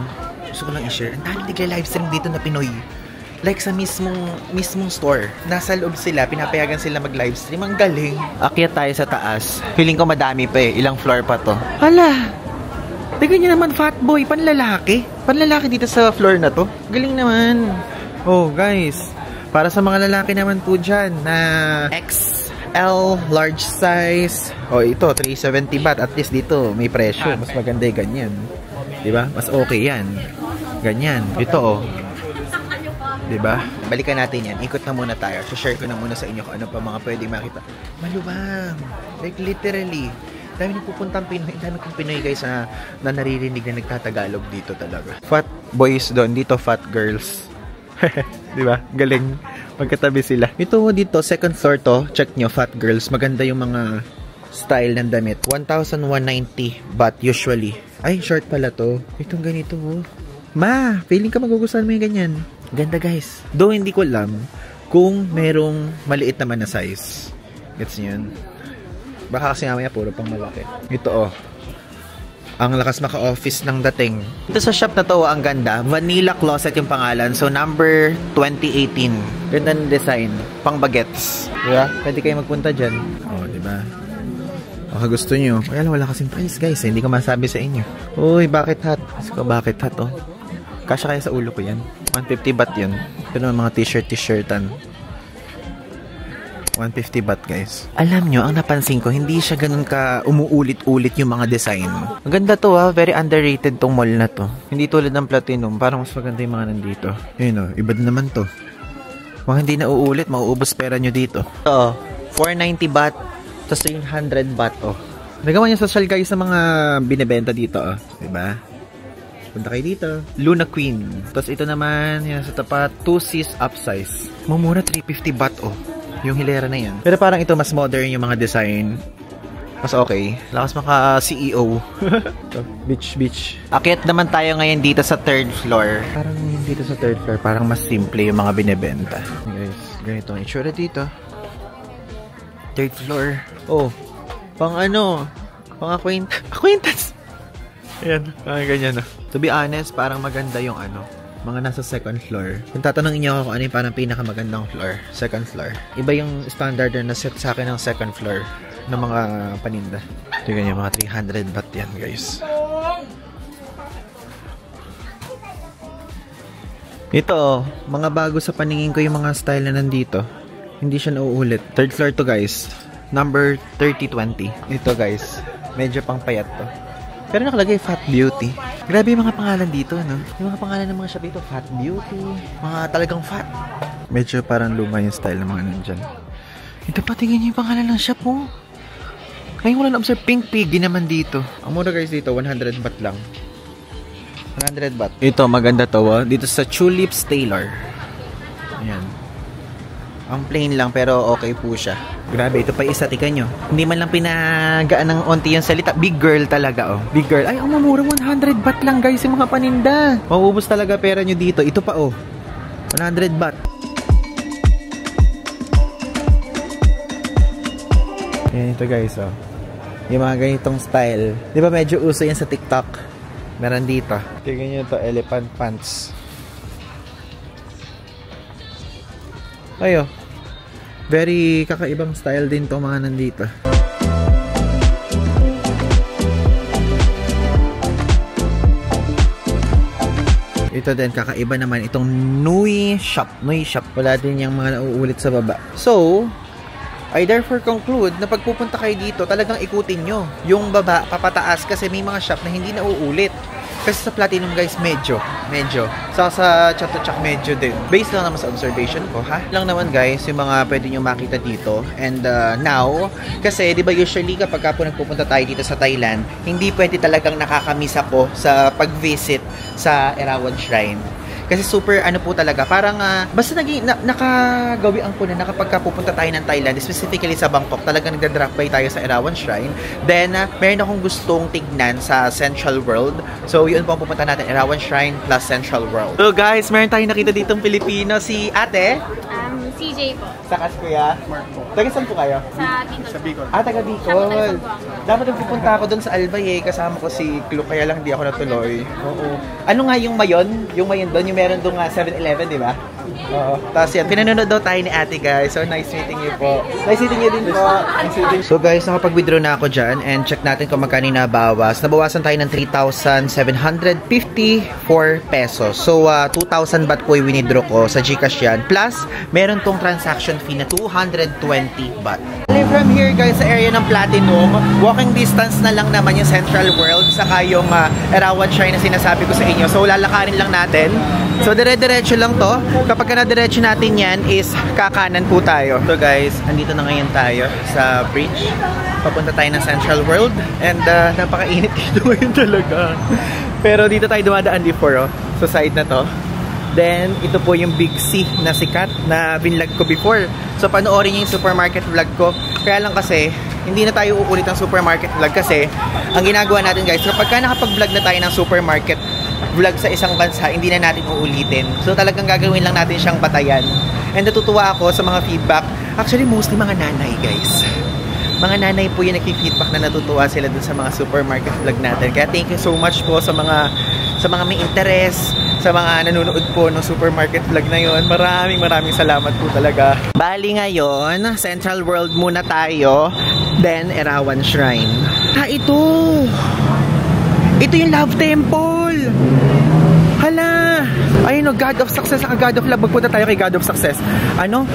gusto ko lang i-share. Ang dami nagla-livestream dito na Pinoy. Like sa mismong store. Nasa loob sila, pinapayagan sila mag-livestream. Ang galing. Akyat tayo sa taas. Feeling ko madami pa eh. Ilang floor pa to. Hala! Tignan nyo naman, fat boy. Panlalaki. Panlalaki dito sa floor na to. Galing naman. Oh, guys. Para sa mga lalaki naman po dyan na XL, large size. Oh, ito, 370 baht. At least dito, may presyo. Mas maganda yung ganyan. Diba? Mas okay yan. Ganyan. Ito, oh. Diba? Balikan natin yan. Ikot na muna tayo. So, share ko na muna sa inyo kung ano pa mga pwedeng makita. Malubang. Like, literally. Dami nagpupuntang Pinoy. Dami kong Pinoy, guys, na naririnig na nagtatagalog dito talaga. Fat boys doon. Dito, fat girls. Diba? Galing. Magkatabi sila. Ito dito, second floor to. Check nyo, fat girls. Maganda yung mga style ng damit. 1,190 baht usually. Ay, short pala to. Itong ganito, oh. Ma, feeling ka magugustuhan mo yung ganyan. Ganda, guys. Though hindi ko alam kung merong maliit naman na size. Gets nyo yun? Baka kasi mamaya puro pang malaki. Ito, oh. Ang lakas maka-office ng dating. Ito sa shop na to, ang ganda. Vanilla Closet yung pangalan. So, number 2018. Ganda ng design. Pang bagets. Diba? Pwede kayo magpunta dyan. Oh, diba? Baka gusto nyo. Kaya wala kasing price, guys. Hindi ko masabi sa inyo. Uy, bakit hot? Kasi ko, bakit hot, oh. Kasya kaya sa ulo ko yan. 150 baht yun. Pero mga t-shirtan. 150 baht, guys. Alam nyo, ang napansin ko, hindi siya ganun ka umuulit-ulit yung mga design. Maganda to, ha. Very underrated tong mall na to. Hindi tulad ng Platinum. Parang mas maganda yung mga nandito. Yun, oh. Iba din naman to. Mga hindi na uulit, mauubos pera nyo dito. Oo. 490 baht. Tapos yung 100 baht, oh. Nagawa niya social, guys, sa mga binibenta dito, oh. Diba? Punta kayo dito. Luna Queen. Tapos ito naman, yun sa tapat, 2Cs upsize. Mumura 350 baht, oh. Yung hilera na yan. Pero parang ito mas modern yung mga design. Mas okay. Lakas maka-CEO. Beach. Akit naman tayo ngayon dito sa 3rd floor. Parang dito sa 3rd floor, parang mas simple yung mga binibenta. Guys, ganito ang itsura dito. 3rd floor. Oh, pang ano? Pang acquaintance. Ayan, parang ganyan. To be honest, parang maganda yung ano. Mga nasa 2nd floor. Kung tatanungin niyo ako kung ano yung parang pinakamagandang floor, 2nd floor. Iba yung standard na set sa akin ng 2nd floor ng mga paninda. Tignan niyo, mga 300 baht yan, guys. Ito, mga bago sa paningin ko yung mga style na nandito. Hindi siya nauulit. 3rd floor to, guys. Number 3020. Ito, guys. Medyo pang payat to. Pero nakalagay Fat Beauty. Grabe yung mga pangalan dito, no? Yung mga pangalan ng mga shop dito, Fat Beauty. Mga talagang fat. Medyo parang luma yung style ng mga nandyan. Ito pa, tingin niyo yung pangalan ng shop, oh. Ngayon ko lang na-observe, Pink Piggy naman dito. Ang mura, guys, dito, 100 baht lang. 100 baht. Ito, maganda to, oh. Dito sa Tulips Tailor. Ayan. Ang plain lang, pero okay po siya. Grabe, ito pa isa, tikan nyo. Hindi man lang pinagaan ng onti yung salita. Big girl talaga, oh. Big girl. Ay, ang mamura, 100 baht lang, guys, yung mga paninda. Mauubos talaga pera nyo dito. Ito pa, oh. 100 baht. Yan ito, guys, oh. Yung mga ganitong style. Di ba medyo uso yan sa TikTok? Meron dito. Tingnan nyo ito, elephant pants. Ayo. Very kakaibang style din to mga nandito. Ito din, kakaiba naman itong Nui Shop. Wala din yung mga nauulit sa baba. So, I therefore conclude na pagpupunta kayo dito, talagang ikutin nyo yung baba papataas kasi may mga shop na hindi nauulit. Kasi sa Platinum, guys, medyo. Sa Chatuchak, medyo din. Based lang naman sa observation ko, ha? Lang naman, guys, yung mga pwede nyo makita dito. And now, kasi, di ba usually kapag po nagpupunta tayo dito sa Thailand, hindi pwede talagang nakakamiss ako sa pag-visit sa Erawan Shrine. Kasi super ano po talaga, parang basta nakagawian ko na kapag pupunta tayo ng Thailand, specifically sa Bangkok, talagang nagda-drop by tayo sa Erawan Shrine. Then, meron akong gustong tignan sa Central World. So, yun po ang pupunta natin, Erawan Shrine plus Central World. So guys, meron tayong nakita ditong Pilipino, si ate. CJ po. Sakas kuya? Mark po. Taga saan po kayo? Sa Bicol. Taga Bicol. Dapat pupunta ako dun sa Albay kasama ko si Klo, kaya lang hindi ako natuloy. Oo. Ano nga yung mayon? Yung mayon doon, yung meron doon 7-Eleven, di ba? Oo. Tapos yan, pinanonood daw tayo ni ate, guys. So, nice meeting you po. Nice meeting you din po. So, guys, nakapag-withdraw na ako dyan and check natin kung magkano nabawas. Nabawasan tayo ng 3,754 pesos. So, 2,000 baht po yung winidraw ko sa GCash yan. Plus, meron tong transaction fee na 220 baht. From here, guys, sa area ng Platinum, walking distance na lang naman yung Central World saka yung Erawan Shrine na sinasabi ko sa inyo. So, lalakarin lang natin. So, dire-diretso lang to. Kapag na-diretso natin yan is kakanan po tayo. So, guys, andito na ngayon tayo sa bridge. Papunta tayo ng Central World. And napakainit dito ngayon talaga. Pero dito tayo dumadaan before, oh. So, side na to. Then, ito po yung Big C na sikat na binlog ko before. So, panoorin niyo yung supermarket vlog ko. Kaya lang kasi, hindi na tayo uulit ng supermarket vlog kasi ang ginagawa natin guys, kapag ka nakapag-vlog na tayo ng supermarket vlog sa isang bansa, hindi na natin uulitin. So talagang gagawin lang natin siyang batayan. And natutuwa ako sa mga feedback. Actually, mostly mga nanay guys. Mga nanay po yung nag-feedback na natutuwa sila dun sa mga supermarket vlog natin. Kaya thank you so much po sa mga may interest, sa mga nanonood po ng supermarket vlog na yon. Maraming salamat po talaga. Bali ngayon, Central World muna tayo, then Erawan Shrine. Ito yung Love Temple. Hala! Ayun o, God of Success at God of Love. Magpunta tayo kay God of Success.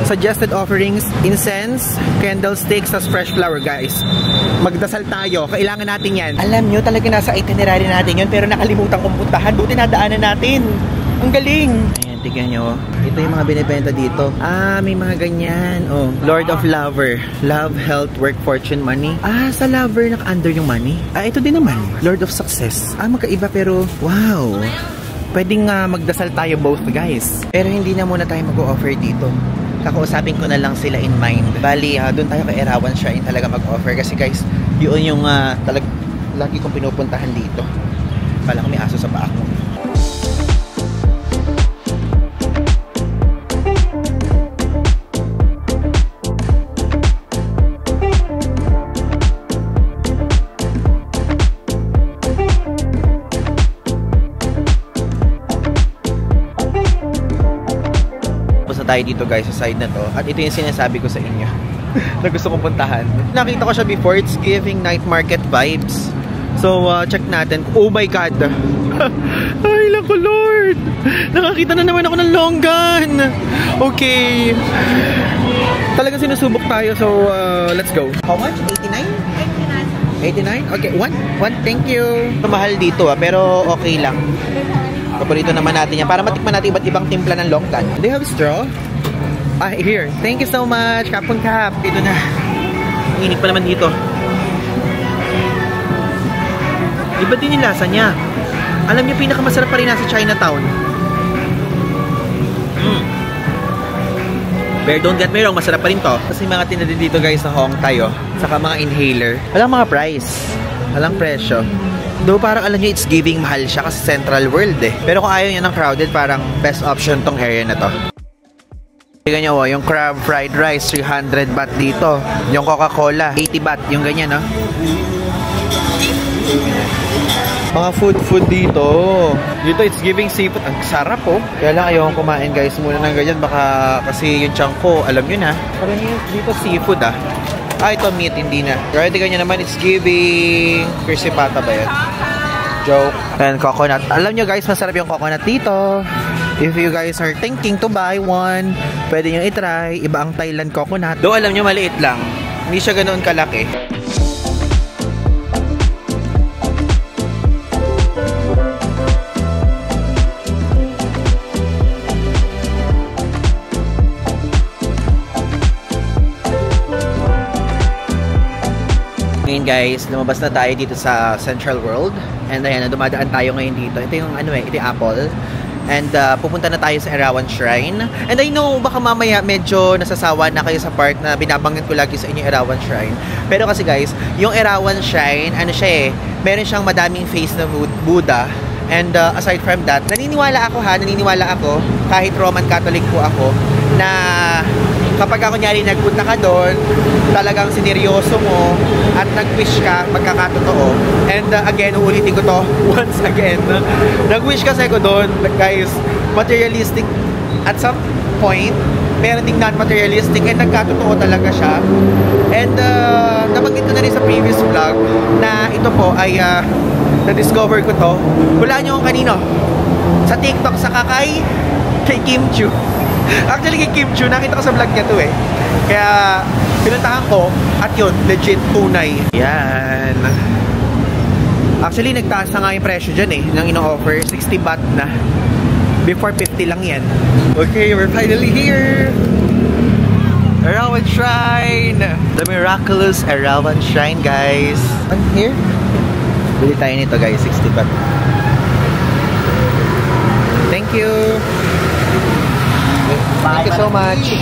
Suggested offerings, incense, candlesticks, as fresh flower, guys. Magdasal tayo. Kailangan natin yan. Alam nyo, talaga nasa itinerary natin yun, pero nakalimutan kong puntahan. Buti nadaanan natin. Ang galing! Ayan, tignan nyo. Ito yung mga binibenta dito. May mga ganyan. Lord of Lover. Love, health, work, fortune, money. Sa lover, naka-under yung money. Ito din naman. Lord of Success. Magkaiba pero, wow! Pwedeng magdasal tayo both guys. Pero hindi na muna tayo mag-o-offer dito. Kakausapin ko na lang sila in mind. Bali, doon tayo kay Erawan Shrine talaga mag-offer. Kasi guys, yun yung lagi kong pinupuntahan dito. Pala ko may aso sa paa ko. Tayo dito guys sa side na to, at ito yung sinasabi ko sa inyo na gusto kong puntahan. Nakita ko siya before, it's giving night market vibes. So check natin. Oh my god. Ay lang ko Lord, nakakita na naman ako ng longgan. Okay, talagang sinusubok tayo. So let's go. How much? 89? 89? Okay, one, thank you. Mahal dito pero okay lang. Paborito naman natin yan. Para matikman natin iba't ibang timpla ng longgan. Do you have straw? Here. Thank you so much. Kapon Kap. Dito na. Init pa naman dito. Iba din yung lasa niya. Alam niyo, pinakamasarap pa rin nasa Chinatown. Pero don't get me wrong, masarap pa rin to. Kasi mga tinadid dito guys sa Hong tayo. Saka mga inhaler. Walang mga price. Walang presyo. Though parang alam nyo, it's giving mahal siya kasi Central World eh. Pero kung ayaw nyo ng crowded, parang best option tong area na to. Tingnan nyo, yung crab fried rice, 300 baht dito. Yung Coca-Cola, 80 baht. Yung ganyan, no? Mga food dito. Dito, it's giving seafood. Ang sarap, oh. Kaya lang ayaw kumain, guys, muna ng ganyan. Baka kasi yung chunk ko, alam nyo na. Parang dito seafood, ito meat, hindi na. Pero tingnan nyo naman, it's giving crispy pata ba yan? Joke. And coconut. Alam nyo guys, masarap yung coconut dito. If you guys are thinking to buy one, pwede nyo itry. Iba ang Thailand coconut. Though alam nyo, maliit lang. Hindi siya ganoon kalaki. Ngayon guys, lumabas na tayo dito sa Central World. And ayan, dumadaan tayo ngayon dito. Ito yung ito yung Apple. And pupunta na tayo sa Erawan Shrine. And I know, baka mamaya medyo nasasawa na kayo sa part na binabanggit ko lagi sa inyo Erawan Shrine. Pero kasi guys, yung Erawan Shrine, meron siyang madaming face na Buddha. And aside from that, naniniwala ako, kahit Roman Catholic po ako, na kapag kunyari nagpunta ka doon, talagang sineryoso mo at nag-wish ka, magkakatotoo. And again, uulitin ko to once again. Nag-wish kasi ako doon, guys, materialistic at some point, meron ding non-materialistic and nagkatotoo talaga siya. And nabanggit ko na rin sa previous vlog na ito po ay na-discover ko to. Hulaan nyo kung kanino. Sa TikTok, sa kay Kim Chu. Actually, kay Kim Chu, nakita ko sa vlog niya to eh. Kaya, pinuntahan ko at yun, legit, tunay. Yan. Actually, nagtaas na nga yung presyo dyan eh, nang ino-offer. 60 baht na. Before 50 lang yan. Okay, we're finally here! Erawan Shrine! The miraculous Erawan Shrine, guys. I'm here. Bili tayo nito, guys. 60 baht. Thank you! Thank you so much!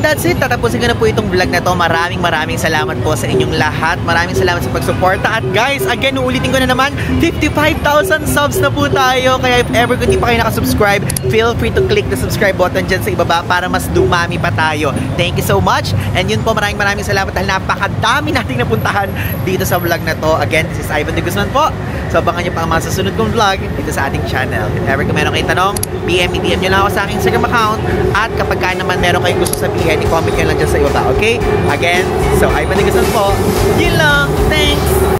that's it. Tatapusin ko na po itong vlog na to. Maraming salamat po sa inyong lahat. Maraming salamat sa pagsuporta. At guys, again, uulitin ko na naman, 55,000 subs na po tayo. Kaya if ever kung di pa kayo nakasubscribe, feel free to click the subscribe button dyan sa ibaba para mas dumami pa tayo. Thank you so much. And yun po, maraming salamat dahil napakadami nating napuntahan dito sa vlog na to. Again, this is Ivan De Guzman po. So abangan nyo pa ang mga susunod kong vlog dito sa ating channel. If ever kung meron kayong tanong, DM nyo lang ako sa aking Instagram account. At kapag ka naman meron kayong gusto sabihin, i-comment nyo lang dyan sa ibaba, okay? Again, so Ivan De Guzman po. Yun lang. Thanks!